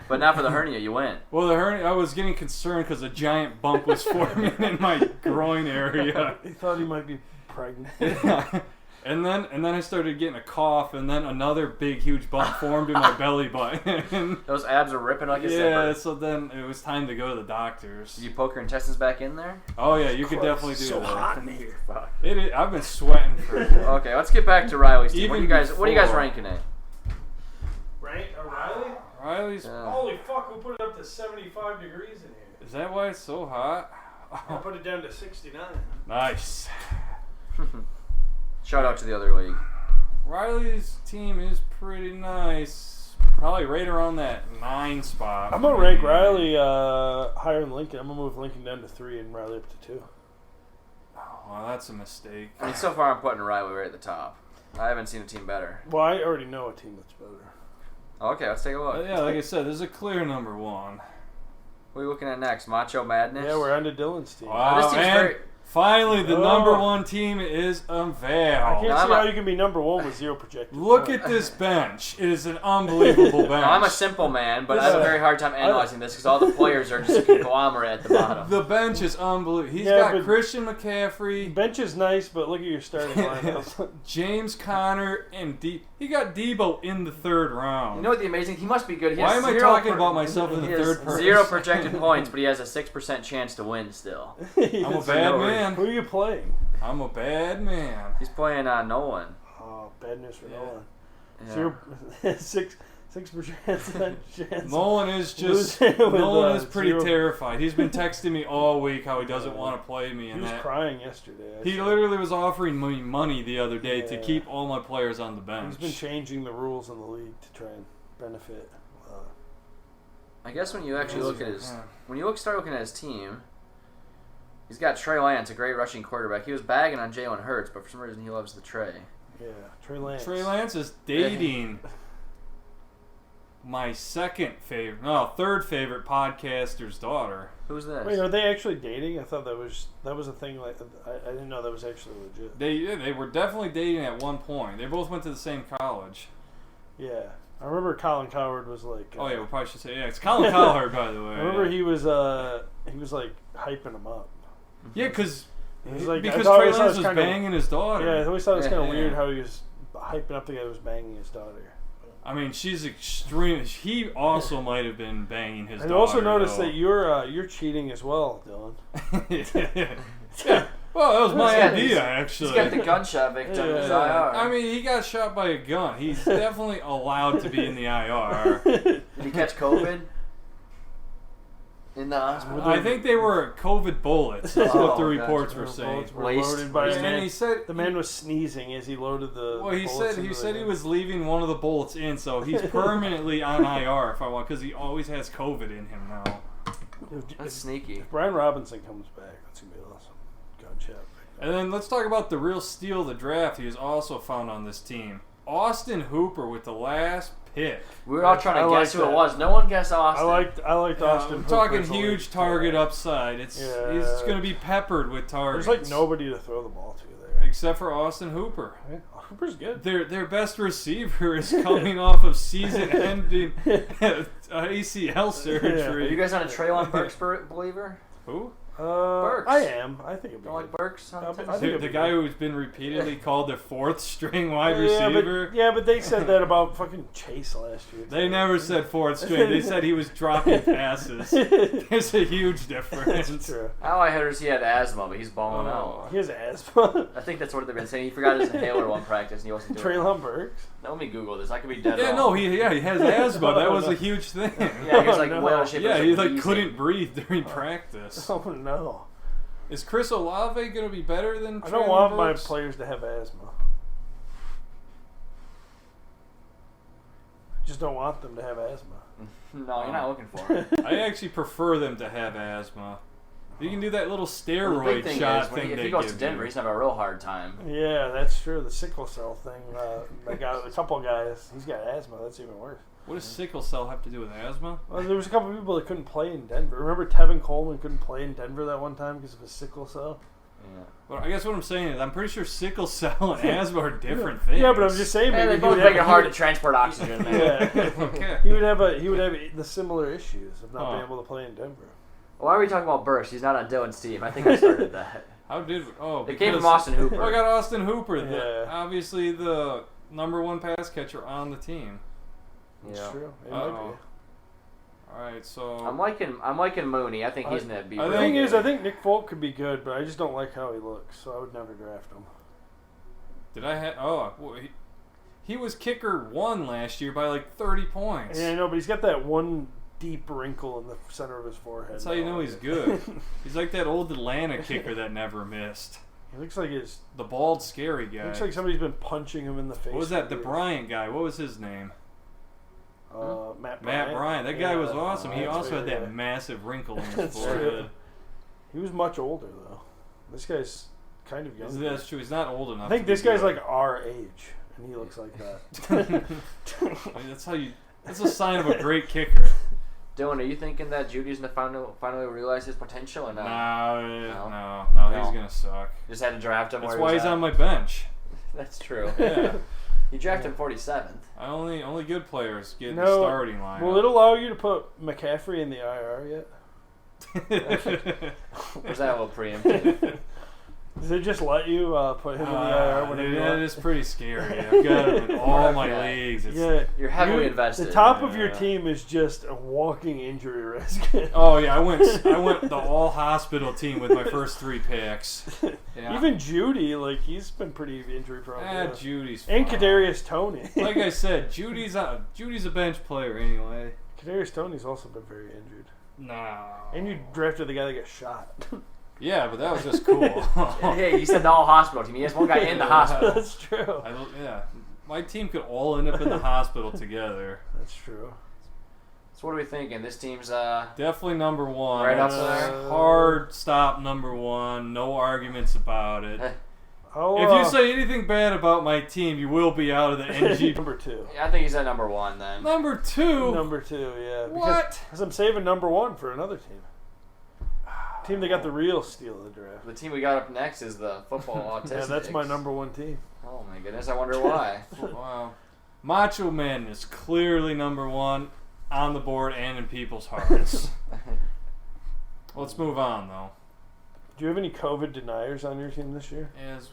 But not for the hernia, you went. Well, the hernia, I was getting concerned because a giant bump was forming in my groin area. He thought he might be pregnant. Yeah. And then I started getting a cough, and then another big, huge bump formed in my belly button. Those abs are ripping like a zipper. Yeah, so then it was time to go to the doctors. Did you poke your intestines back in there? Oh, yeah, you could definitely do so that. hot in here. Fuck. I've been sweating for Okay, let's get back to Riley's team. What are you guys before. ranking it? Right, Riley? Riley's... Holy fuck, we put it up to 75 degrees in here. Is that why it's so hot? I put it down to 69. Nice. Shout out to the other league. Riley's team is pretty nice. Probably right around that 9 spot. I'm going to rank Riley higher than Lincoln. I'm going to move Lincoln down to 3 and Riley up to 2. Oh, well, that's a mistake. I mean, so far I'm putting Riley right at the top. I haven't seen a team better. Well, I already know a team that's better. Okay, let's take a look. Yeah, like I said, there's a clear number 1. What are we looking at next? Macho Madness? Yeah, we're on to Dylan's team. Wow, this team's and very... finally the number 1 team is I unveiled. can't see how you can be number 1 with 0 projected. Look at this bench. It is an unbelievable bench. Now, I'm a simple man, but I have a very hard time analyzing this because all the players are just a conglomerate at the bottom. The bench is unbelievable. He's Yeah, got but- Christian McCaffrey, Bench is nice, but look at your starting lineup. James Conner, and he got Debo in the 3rd round. You know what the amazing? He must be good. He Why has am I talking about myself in the he has 3rd person? 0 projected points, but he has a 6% chance to win still. I'm a bad man. Who are you playing? I'm a bad man. He's playing Nolan. Oh, bad news for Nolan. Yeah. 6% chance. Nolan is just Losing with, Nolan is pretty 0. terrified. He's been texting me all week how he doesn't want to play me, He and was that crying yesterday. he literally was offering me money the other day to Yeah. keep all my players on the bench. He's been changing the rules in the league to try and benefit. I guess when you actually look at his, Yeah. start looking at his team, he's got Trey Lance, a great rushing quarterback. He was bagging on Jalen Hurts, but for some reason he loves the Trey. Yeah, Trey Lance. Trey Lance is dating my third favorite podcaster's daughter. Who's this? Wait, are they actually dating? I thought that was a thing. Like I didn't know that was actually legit. They were definitely dating at one point. They both went to the same college. Yeah, I remember Colin Cowherd was like. Oh yeah, we probably should say it's Colin Cowherd, by the way. I remember he was like hyping him up. Yeah, because Like, Trey always Lance was banging his daughter. Yeah, I always thought it was kind of Yeah. weird how he was hyping up the guy who was banging his daughter. I mean, she's extreme. He also might have been banging his I daughter. also noticed though. that you're cheating as well, Dylan. Yeah. Well, that was my He's got- idea, actually. He's got the gunshot victim in his IR. I mean, he got shot by a gun. He's definitely allowed to be in the IR. Did he catch COVID? In the hospital? I think they were COVID bullets. That's what the Oh, reports gotcha. were saying. Bullets were Waste. loaded by a And man. he said The man was sneezing as he loaded the. Well, he bullets said into he the- was leaving one of the bullets in, so he's permanently on IR if I want, because he always has COVID in him now. That's sneaky. If Brian Robinson comes back, that's going to be awesome. Gunshot. And then let's talk about the real steal of the draft. He was also found on this team. Austin Hooper with the last pick. We were all trying to guess who it was. No one guessed Austin. I liked Austin. I'm Hooper talking huge target upside. He's going to be peppered with targets. There's like nobody to throw the ball to there, except for Austin Hooper. Yeah, Hooper's good. Their best receiver is coming off of season-ending ACL surgery. Are you guys not a Treylon Burks believer? Who? Burks. I am. I think it'd be Don't like Burks? I think the guy who's been repeatedly called the fourth string wide receiver. But they said that about fucking Chase last year. They never said fourth string. They said he was dropping passes. There's a huge difference. That's true. All I heard is he had asthma, but he's balling out. He has asthma. I think that's what they've been saying. He forgot his inhaler one practice and he wasn't doing Treylon Burks. Now, let me Google this. I could be dead Yeah, wrong. no, he has asthma. That was a huge thing. Yeah, he was like Yeah, he like couldn't breathe during practice. Oh no. Is Chris Olave going to be better than I don't want my players to have asthma. I just don't want them to have asthma. No, you're not looking for it. I actually prefer them to have asthma. You can do that little Well, the big steroid thing shot is, thing if they he goes give to Denver, you. he's going to have a real hard time. Yeah, that's true. The sickle cell thing. I got a couple guys. He's got asthma. That's even worse. What does sickle cell have to do with asthma? Well, there was a couple people that couldn't play in Denver. Remember Tevin Coleman couldn't play in Denver that one time because of his sickle cell? Yeah. Well, I guess what I'm saying is I'm pretty sure sickle cell and asthma are different things. Yeah, but I'm just saying. And they maybe both make it hard to transport oxygen there. Yeah. Okay. He would have the similar issues of not being able to play in Denver. Why are we talking about Burks? He's not on Dylan's team. I think I started that. How did It came from Austin Hooper. I got Austin Hooper, Yeah. obviously the #1 pass catcher on the team. That's Yeah. true. It might be. All right, so I'm liking Mooney. I think he's gonna be. I The really thing is, good. I think Nick Folk could be good, but I just don't like how he looks, so I would never draft him. did I have? Oh, well, he was kicker 1 last year by like 30 points. Yeah, I know, but he's got that one deep wrinkle in the center of his forehead. That's how you know he's good. He's like that old Atlanta kicker that never missed. He looks like The bald, scary guy. looks like somebody's been punching him in the face. What was that? for The years. Bryant guy. What was his name? Matt Matt Bryant. That guy was awesome. He that's also had fair, that yeah. massive wrinkle in his That's forehead. true. He was much older though. This guy's kind of young. That's true. He's not old enough. I think to be this guy's good. like our age, and he looks like that. I mean, that's how you. That's a sign of a great kicker. Dylan, are you thinking that Judy's gonna finally realize his potential or not? No, he's gonna suck. Just had to draft him. That's where why he's he's at. on my bench. That's true. Yeah. You drafted him 47th. Only good players get the No, starting line. Will it allow you to put McCaffrey in the IR yet? Was that a little preemptive? Does it just let you put him in the IR whenever you that want? is pretty scary. I've got him in all my Yeah. leagues. It's, Yeah, You're heavily invested. The top of your Yeah. team is just a walking injury risk. Oh yeah, I went the all hospital team with my first 3 picks. Yeah. Even Judy, like he's been pretty injury prone. Judy's And fine. Kadarius Toney. Like I said, Judy's a bench player anyway. Kadarius Toney's also been very injured. No. And you drafted the guy that got shot. Yeah, but that was just cool. Hey, he said the all hospital team. He has one guy in the hospital. That's true. Yeah, my team could all end up in the hospital together. That's true. So what are we thinking? This team's Definitely #1. Right up That's there. hard stop #1. No arguments about it. I'll, If you say anything bad about my team, you will be out of the NGP. number 2. I think he's at #1 then. #2. Number 2, yeah. What? Because I'm saving #1 for another team. Team that got the real steal of the draft. The team we got up next is the football autistic. Yeah, that's my #1 team. Oh my goodness, I wonder why. Wow. Macho Man is clearly #1 on the board and in people's hearts. Let's move on, though. Do you have any COVID deniers on your team this year? Is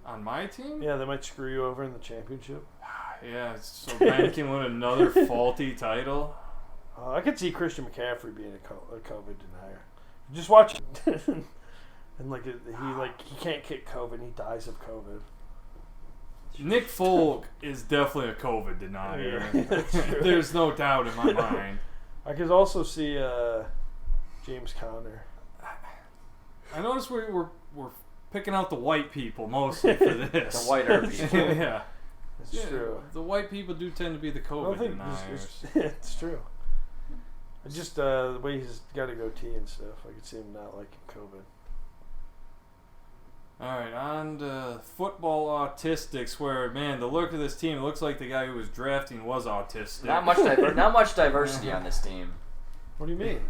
on my team? Yeah, that might screw you over in the championship. Yeah, so Ben can win another faulty title. I could see Christian McCaffrey being a COVID denier. Just watch it. And he can't kick COVID and he dies of COVID. Nick Folk is definitely a COVID denier. Yeah, that's true. There's no doubt in my mind. I could also see James Conner. I noticed we're picking out the white people mostly for this. The whiter people. Yeah. It's true. The white people do tend to be the I don't COVID think deniers. it's true. Just the way he's got a goatee and stuff. I could see him not liking COVID. All right, on to football autistics, where, man, the look of this team, it looks like the guy who was drafting was autistic. Not much diversity on this team. What do you mean?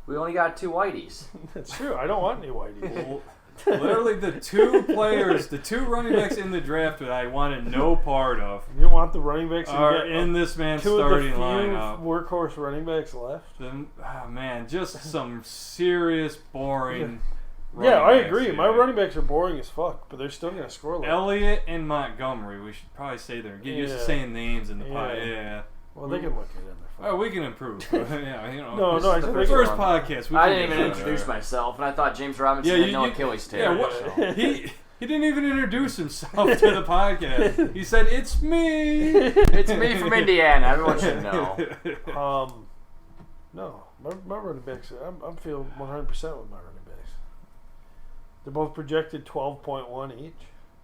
We only got 2 whiteys. That's true. I don't want any whiteys. Well, literally the 2 players, the 2 running backs in the draft that I wanted no part of. You don't want the running backs are in this man's 2 starting of the few lineup. Workhorse running backs left. Man, just some serious boring. Yeah, I agree. Here. My running backs are boring as fuck, but they're still going to score like Elliott and Montgomery. We should probably say they're get used to saying names in the pod. Yeah. Well, they can look at it. Oh, we can improve. Yeah, you know. No, it's the first podcast. I didn't even introduce myself, and I thought James Robinson had no Achilles tear. Yeah, he didn't even introduce himself to the podcast. He said, "It's me. It's me from Indiana. Everyone should know." No, my running backs. I'm feeling 100% with my running backs. They're both projected 12.1 each.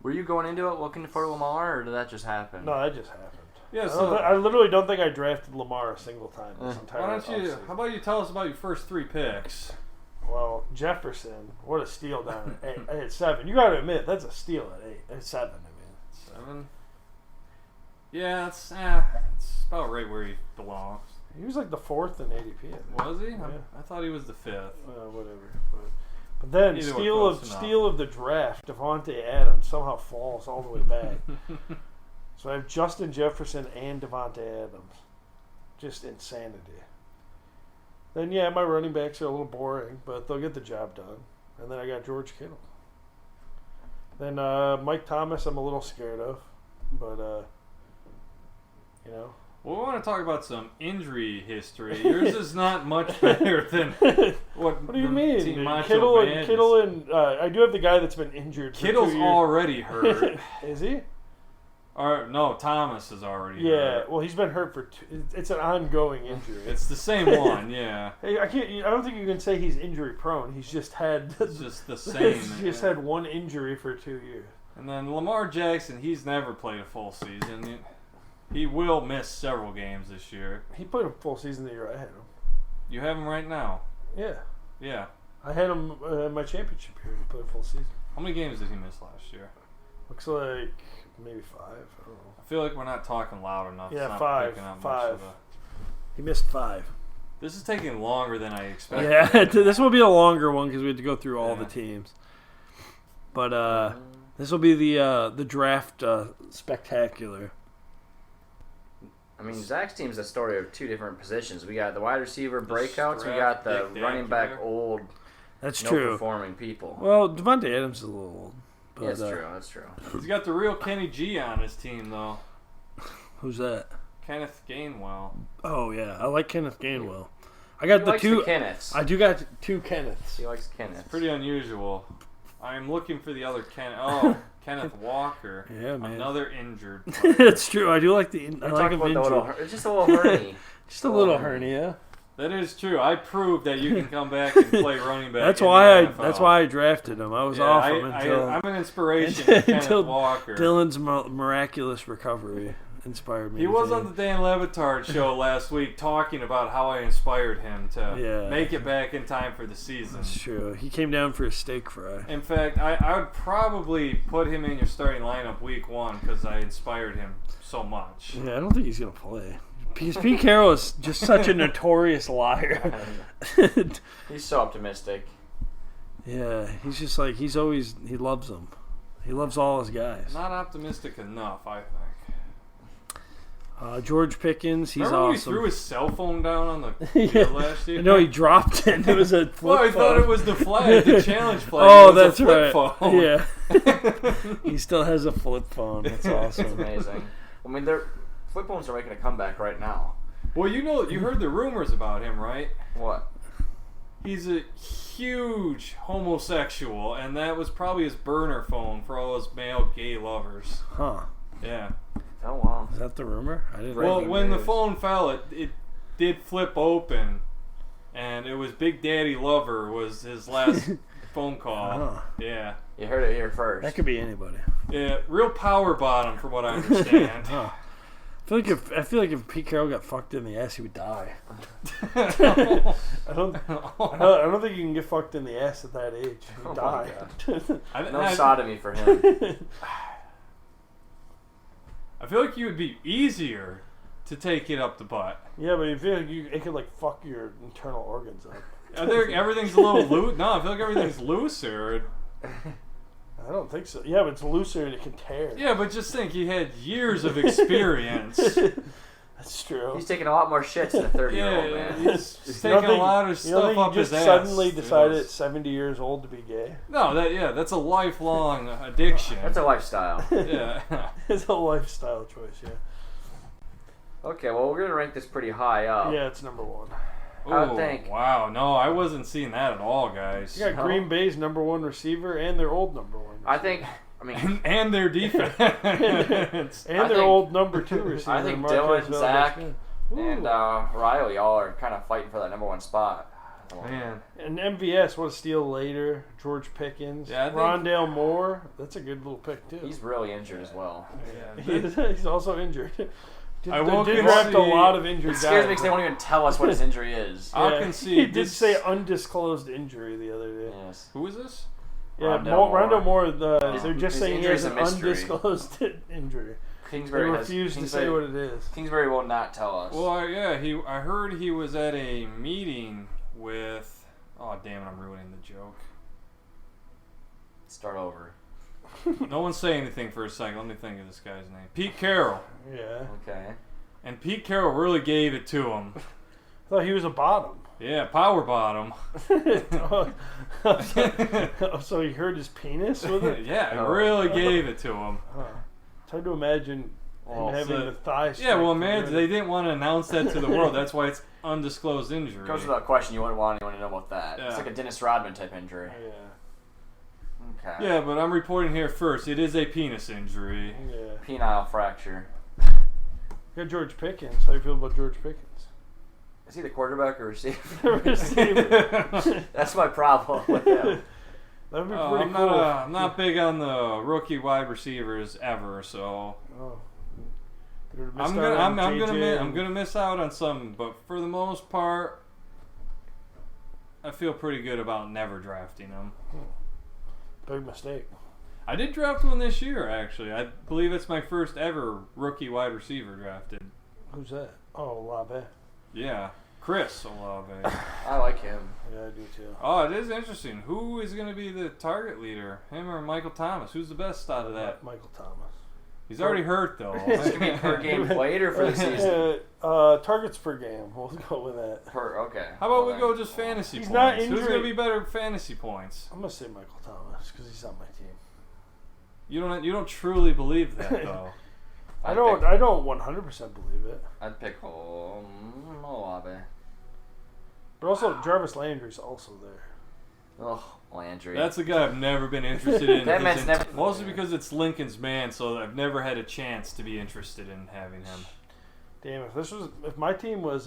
Were you going into it looking for Lamar, or did that just happen? No, that just happened. Yeah, I literally don't think I drafted Lamar a single time this entire Why don't you? offseason. How about you tell us about your first 3 picks? Well, Jefferson, what a steal down at 8. I had 7. You got to admit that's a steal at 8. At 7, I mean. 7. Yeah, it's about right where he belongs. He was like the 4th in ADP. Was he? Yeah. I thought he was the 5th. Whatever. But then Either steal of the draft, Davante Adams somehow falls all the way back. So I have Justin Jefferson and Davante Adams. Just insanity. Then, yeah, my running backs are a little boring, but they'll get the job done. And then I got George Kittle. Then Mike Thomas I'm a little scared of. But, you know. Well, we want to talk about some injury history. Yours is not much better than what do you mean? Kittle and I do have the guy that's been injured for Kittle's 2 years. already hurt. Is he? No, Thomas is already hurt. Yeah, well, he's been hurt for it's an ongoing injury. It's the same one, yeah. Hey, I don't think you can say he's injury prone. He's just had It's just the same. He's just had one injury for 2 years. And then Lamar Jackson, he's never played a full season. He will miss several games this year. He played a full season the year I had him. You have him right now. Yeah. Yeah. I had him in my championship year. He played a full season. How many games did he miss last year? Looks like maybe 5. I don't know. I feel like we're not talking loud enough. Yeah, it's not 5. picking up 5. much of He missed 5. This is taking longer than I expected. Yeah, this will be a longer one because we had to go through all the teams. But this will be the draft spectacular. I mean, Zach's team's a story of 2 different positions. We got the wide receiver breakouts. We got the running back old. That's no true. Performing people. Well, Davante Adams is a little old. But, yeah, that's true. He's got the real Kenny G on his team, though. Who's that? Kenneth Gainwell. Oh, yeah. I like Kenneth Gainwell. I got the 2 Kenneths. I do got 2 Kenneths. He likes Kenneth. Pretty unusual. I'm looking for the other Kenneth. Oh, Kenneth Walker. Yeah, man. Another injured. That's true. I do like I like him injured. It's just a little hernia. Just a little hernia. That is true. I proved that you can come back and play running back. That's why I drafted him. I was off him until I'm an inspiration to Kenneth Walker. Dylan's miraculous recovery inspired me. He was on the Dan Levitard show last week talking about how I inspired him to make it back in time for the season. That's true. He came down for a steak fry. In fact, I would probably put him in your starting lineup week 1 because I inspired him so much. Yeah, I don't think he's going to play. Because Pete Carroll is just such a notorious liar. He's so optimistic. Yeah, he's just like, he loves them. He loves all his guys. Not optimistic enough, I think. George Pickens, he's Remember awesome. He threw his cell phone down on the field last year? No, he dropped it. It was a flip phone. I thought it was the flag, the challenge flag. Oh, it was that's a flip right. Phone. Yeah. He still has a flip phone. That's awesome. It's amazing. I mean, flip phones are making a comeback right now. Well, you heard the rumors about him, right? What? He's a huge homosexual, and that was probably his burner phone for all those male gay lovers. Huh. Yeah. Oh, wow. Is that the rumor? I didn't. Well, when the phone fell, it did flip open, and it was Big Daddy Lover was his last phone call. Huh. Yeah. You heard it here first. That could be anybody. Yeah, real power bottom from what I understand. Huh. I feel like if Pete Carroll got fucked in the ass, he would die. I don't think you can get fucked in the ass at that age. He'd die. No sodomy for him. I feel like you would be easier to take it up the butt. Yeah, but you feel like it could like fuck your internal organs up. Everything's a little loose. No, I feel like everything's looser. I don't think so. Yeah, but it's looser and it can tear. Yeah, but just think, he had years of experience. That's true. He's taking a lot more shits than a 30-year-old man. He's taking a lot of stuff up his ass. Suddenly decided at 70 years old to be gay. No, that's a lifelong addiction. That's a lifestyle. Yeah. It's a lifestyle choice, yeah. Okay, well, we're going to rank this pretty high up. Yeah, it's number 1. I would think. Wow, no, I wasn't seeing that at all, guys. You got Green Bay's number 1 receiver and their old number 1 receiver. And their defense. and their old number 2 receiver. I think Dylan, Zach, and Riley all are kind of fighting for that number 1 spot. Man. And MVS, what a steal later. George Pickens. Yeah, Rondale Moore. That's a good little pick, too. He's really injured as well. Yeah. He's also injured. I did draft a lot of injured guys. It scares me because they won't even tell us what his injury is. I'll concede. He did say undisclosed injury the other day. Yes. Who is this? Yeah, Rondale Moore. They're just saying he has an undisclosed injury. Kingsbury they refuse to say what it is. Kingsbury will not tell us. Well, I heard he was at a meeting with... Oh, damn it, I'm ruining the joke. Start over. No one say anything for a second. Let me think of this guy's name. Pete Carroll. Yeah. Okay. And Pete Carroll really gave it to him. I thought he was a bottom. Yeah, power bottom. So he hurt his penis with it? Yeah, it really gave it to him. It's hard to imagine him having the thigh strength. Yeah, well, man, they didn't want to announce that to the world. That's why it's undisclosed injury. Goes without question, you wouldn't want anyone to know about that. Yeah. It's like a Dennis Rodman type injury. Yeah. Okay. Yeah, but I'm reporting here first. It is a penis injury. Yeah. Penile fracture. You got George Pickens. How do you feel about George Pickens? Is he the quarterback or receiver? Receiver. That's my problem with him. That'd be pretty cool. I'm not big on the rookie wide receivers ever, so I'm gonna miss out on some. But for the most part, I feel pretty good about never drafting them. Big mistake. I did draft one this year, actually. I believe it's my first ever rookie wide receiver drafted. Who's that? Oh, Olave. Yeah, Chris Olave. I like him. Yeah, I do too. Oh, it is interesting. Who is going to be the target leader? Him or Michael Thomas? Who's the best out of that? Michael Thomas. He's already hurt, though. Is it going to be per game played or for the season? Targets per game. We'll go with that. Okay. How about we go just fantasy points? Not Who's going to be better fantasy points? I'm going to say Michael Thomas because he's on my team. You don't truly believe that, though. I don't 100% believe it. I'd pick Olave. But also, Jarvis Landry's also there. Oh, Landry. That's a guy I've never been interested in. That man's never... Mostly because it's Lincoln's man, so I've never had a chance to be interested in having him. Damn, if my team was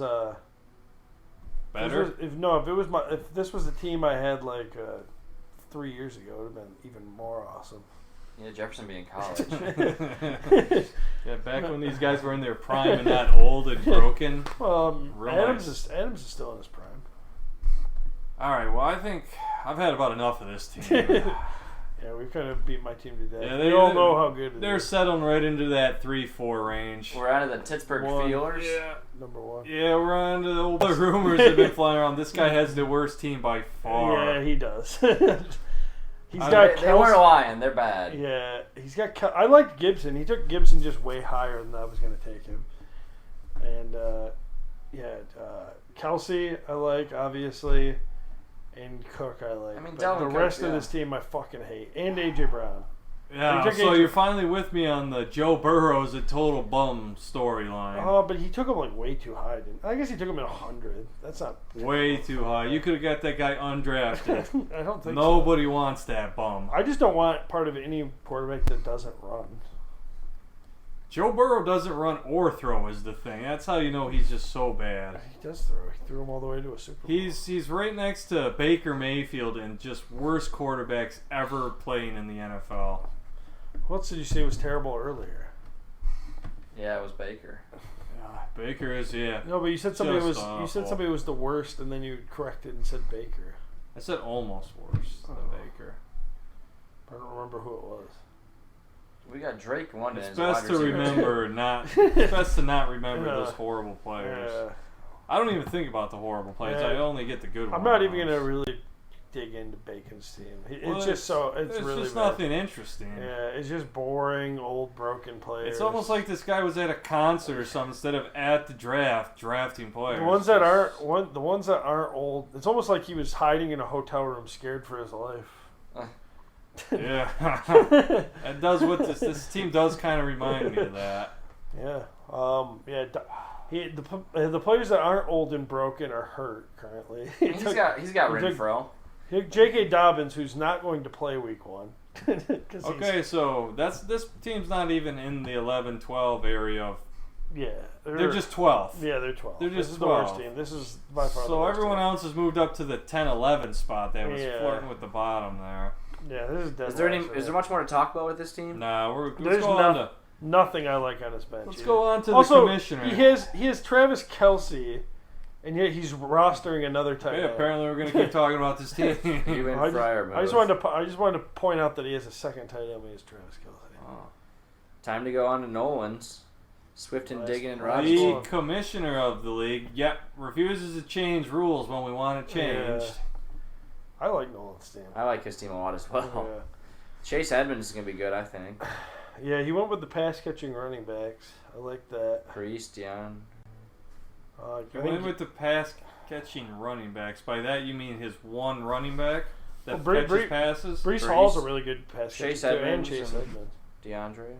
better. If this was the team I had like 3 years ago, it would have been even more awesome. Yeah, Jefferson being in college. Yeah, back when these guys were in their prime and not old and broken. Adams is still in his prime. All right, well, I think I've had about enough of this team. Yeah, we kind of beat my team to death. Yeah, they all know how good it is. They're settling right into that 3-4 range. We're out of the Pittsburgh Steelers. Yeah. Number 1. Yeah, we're on to all the rumors that have been flying around. This guy has the worst team by far. Yeah, he does. He's got they weren't lying. They're bad. Yeah, he's got. I liked Gibson. He took Gibson just way higher than I was going to take him. And Kelsey I like obviously, and Cook I like. I mean, but the rest of this team I fucking hate, and AJ Brown. Yeah, so you're finally with me on the Joe Burrow's a total bum storyline. Oh, but he took him like way too high. I guess he took him at 100. That's not way too high. You could have got that guy undrafted. I don't think nobody wants that bum. I just don't want part of any quarterback that doesn't run. Joe Burrow doesn't run or throw is the thing. That's how you know he's just so bad. He does throw. He threw him all the way to a Super Bowl. He's right next to Baker Mayfield and just worst quarterbacks ever playing in the NFL. What else did you say was terrible earlier? Yeah, it was Baker. Baker is No, but you said somebody Just was awful. you said somebody was the worst, and then you corrected and said Baker. I said almost worse than Baker. I don't remember who it was. We got Drake one. It's as best wide to receiver. remember not. It's best to not remember Yeah. those horrible players. Yeah. I don't even think about the horrible players. Yeah. I only get the good ones. I'm not even gonna really dig into Bacon's team. It's just so it's There's really just bad. nothing interesting. Yeah, it's just boring, old, broken players. It's almost like this guy was at a concert or something instead of at the draft drafting players. the ones that aren't old. It's almost like he was hiding in a hotel room, scared for his life. Yeah, it does. What this team does kind of remind me of that. Yeah. The players that aren't old and broken are hurt currently. He's got Renfro. J.K. Dobbins, who's not going to play week 1. Okay, so this team's not even in the 11-12 area of. Yeah, They're just 12th. Yeah, they're 12. They're This just is the worst 12. team. This is by far the So worst everyone team. else has moved up to the 10-11 spot that was Yeah. flirting with the bottom there. Yeah, this is dead. Is there much more to talk about with this team? Nah, let's There's go on to. nothing I like on his bench. Let's either. go on to Also, the commissioner. he has Travis Kelce, and yet he's rostering another tight Yeah, end. apparently we're gonna keep talking about this team. You and I Fryer just move. wanted to point out that he has a second tight end when he has Travis Kelce. Oh. Time to go on to Nolan's. Swift and Nice. digging and The Rodgers. Cool. commissioner of the league, refuses to change rules when we want it changed. I like Nolan's team. I like his team a lot as well. Yeah. Chase Edmonds is gonna be good, I think. Yeah, he went with the pass catching running backs. I like that. Priest, Dion. I He think went with the pass catching running backs. By that you mean his one running back that Well, catches passes? Brees Brees. Hall's a really good pass Chase catcher too, and Edmonds Chase and- Edmonds. DeAndre.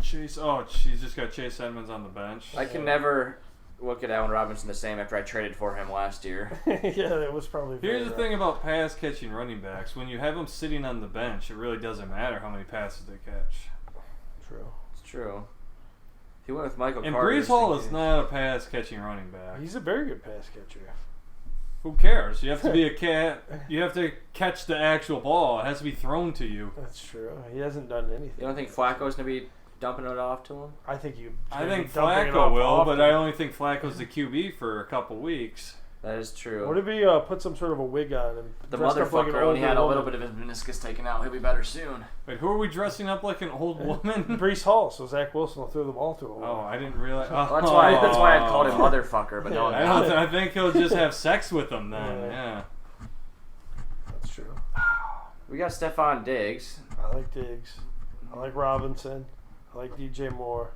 She's just got Chase Edmonds on the bench. I can never look at Allen Robinson the same after I traded for him last year. Yeah, that was probably. Here's very the rough. thing about pass catching running backs. When you have them sitting on the bench, it really doesn't matter how many passes they catch. True. It's true. He went with Michael And Carter. Brees Hall is not a pass catching running back. He's a very good pass catcher. Who cares? You have to be a cat. You have to catch the actual ball. It has to be thrown to you. That's true. He hasn't done anything. You don't think Flacco's gonna be dumping it off to him? I think you. I think Flacco will, but I only think Flacco's the QB for a couple weeks. That is true. What if he put some sort of a wig on and The dressed up like an motherfucker only older had a little woman? bit of his meniscus taken out. He'll be better soon. Wait, who are we dressing up like an old woman? Brees Hall, so Zach Wilson will throw the ball to him. Oh, I didn't realize. Oh. Well, that's why I called him motherfucker, but no one got it. I think he'll just have sex with them then. Yeah. Yeah. That's true. We got Stephon Diggs. I like Diggs. I like Robinson. I like DJ Moore.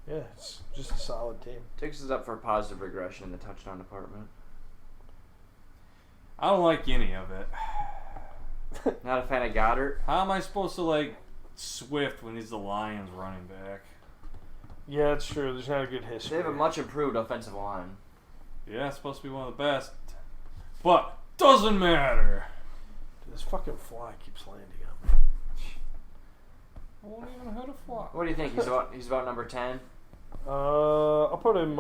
Yeah, it's just a solid team. Diggs is up for a positive regression in the touchdown department. I don't like any of it. Not a fan of Goddard. How am I supposed to like Swift when he's the Lions running back? Yeah, it's true. There's not a good history. They have a much improved offensive line. Yeah, it's supposed to be one of the best. But doesn't matter. This fucking fly keeps landing on me. I won't even hit a fly. What do you think? He's about number 10. I'll put him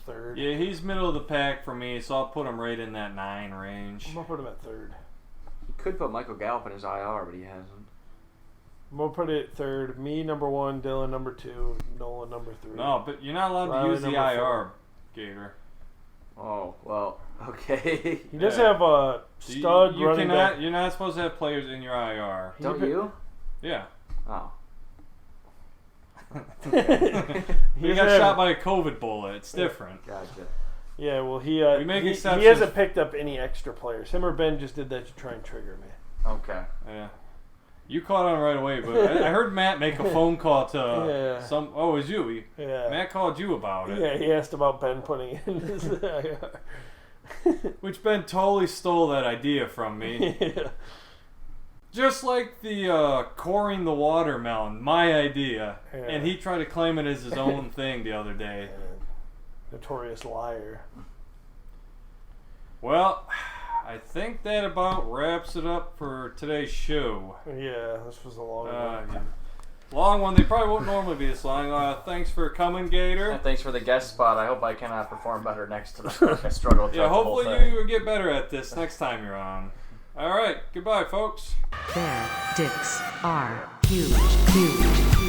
third. Yeah, he's middle of the pack for me, so I'll put him right in that 9 range. I'm gonna put him at third. He could put Michael Gallup in his IR, but he hasn't. I'm gonna put it third. Me number 1, Dylan number 2, Nolan number 3. No, but you're not allowed to Riley use the number IR, 4. Gator. Oh, well, okay. He does Yeah. have a stud You running cannot. back. You're not supposed to have players in your IR. Don't you? Yeah. Oh. He You got doesn't have- shot by a COVID bullet. It's different. Gotcha. Yeah, well, he make he exceptions. hasn't picked up any extra players. Him or Ben just did that to try and trigger me. Okay. Yeah. You caught on right away, but I heard Matt make a phone call to Yeah. some. Oh, it was you. Yeah. Matt called you about it. Yeah, he asked about Ben putting in his IR. Which Ben totally stole that idea from me. Yeah. Just like the coring the watermelon, my idea. Yeah. And he tried to claim it as his own thing the other day. Notorious liar. Well, I think that about wraps it up for today's show. Yeah, this was a long one. Yeah. Long one. They probably won't normally be this long. Thanks for coming, Gator. And thanks for the guest spot. I hope I can perform better next time. I struggled. Yeah, throughout the whole hopefully thing. you get better at this next time you're on. All right, goodbye, folks. Bear Dicks are huge.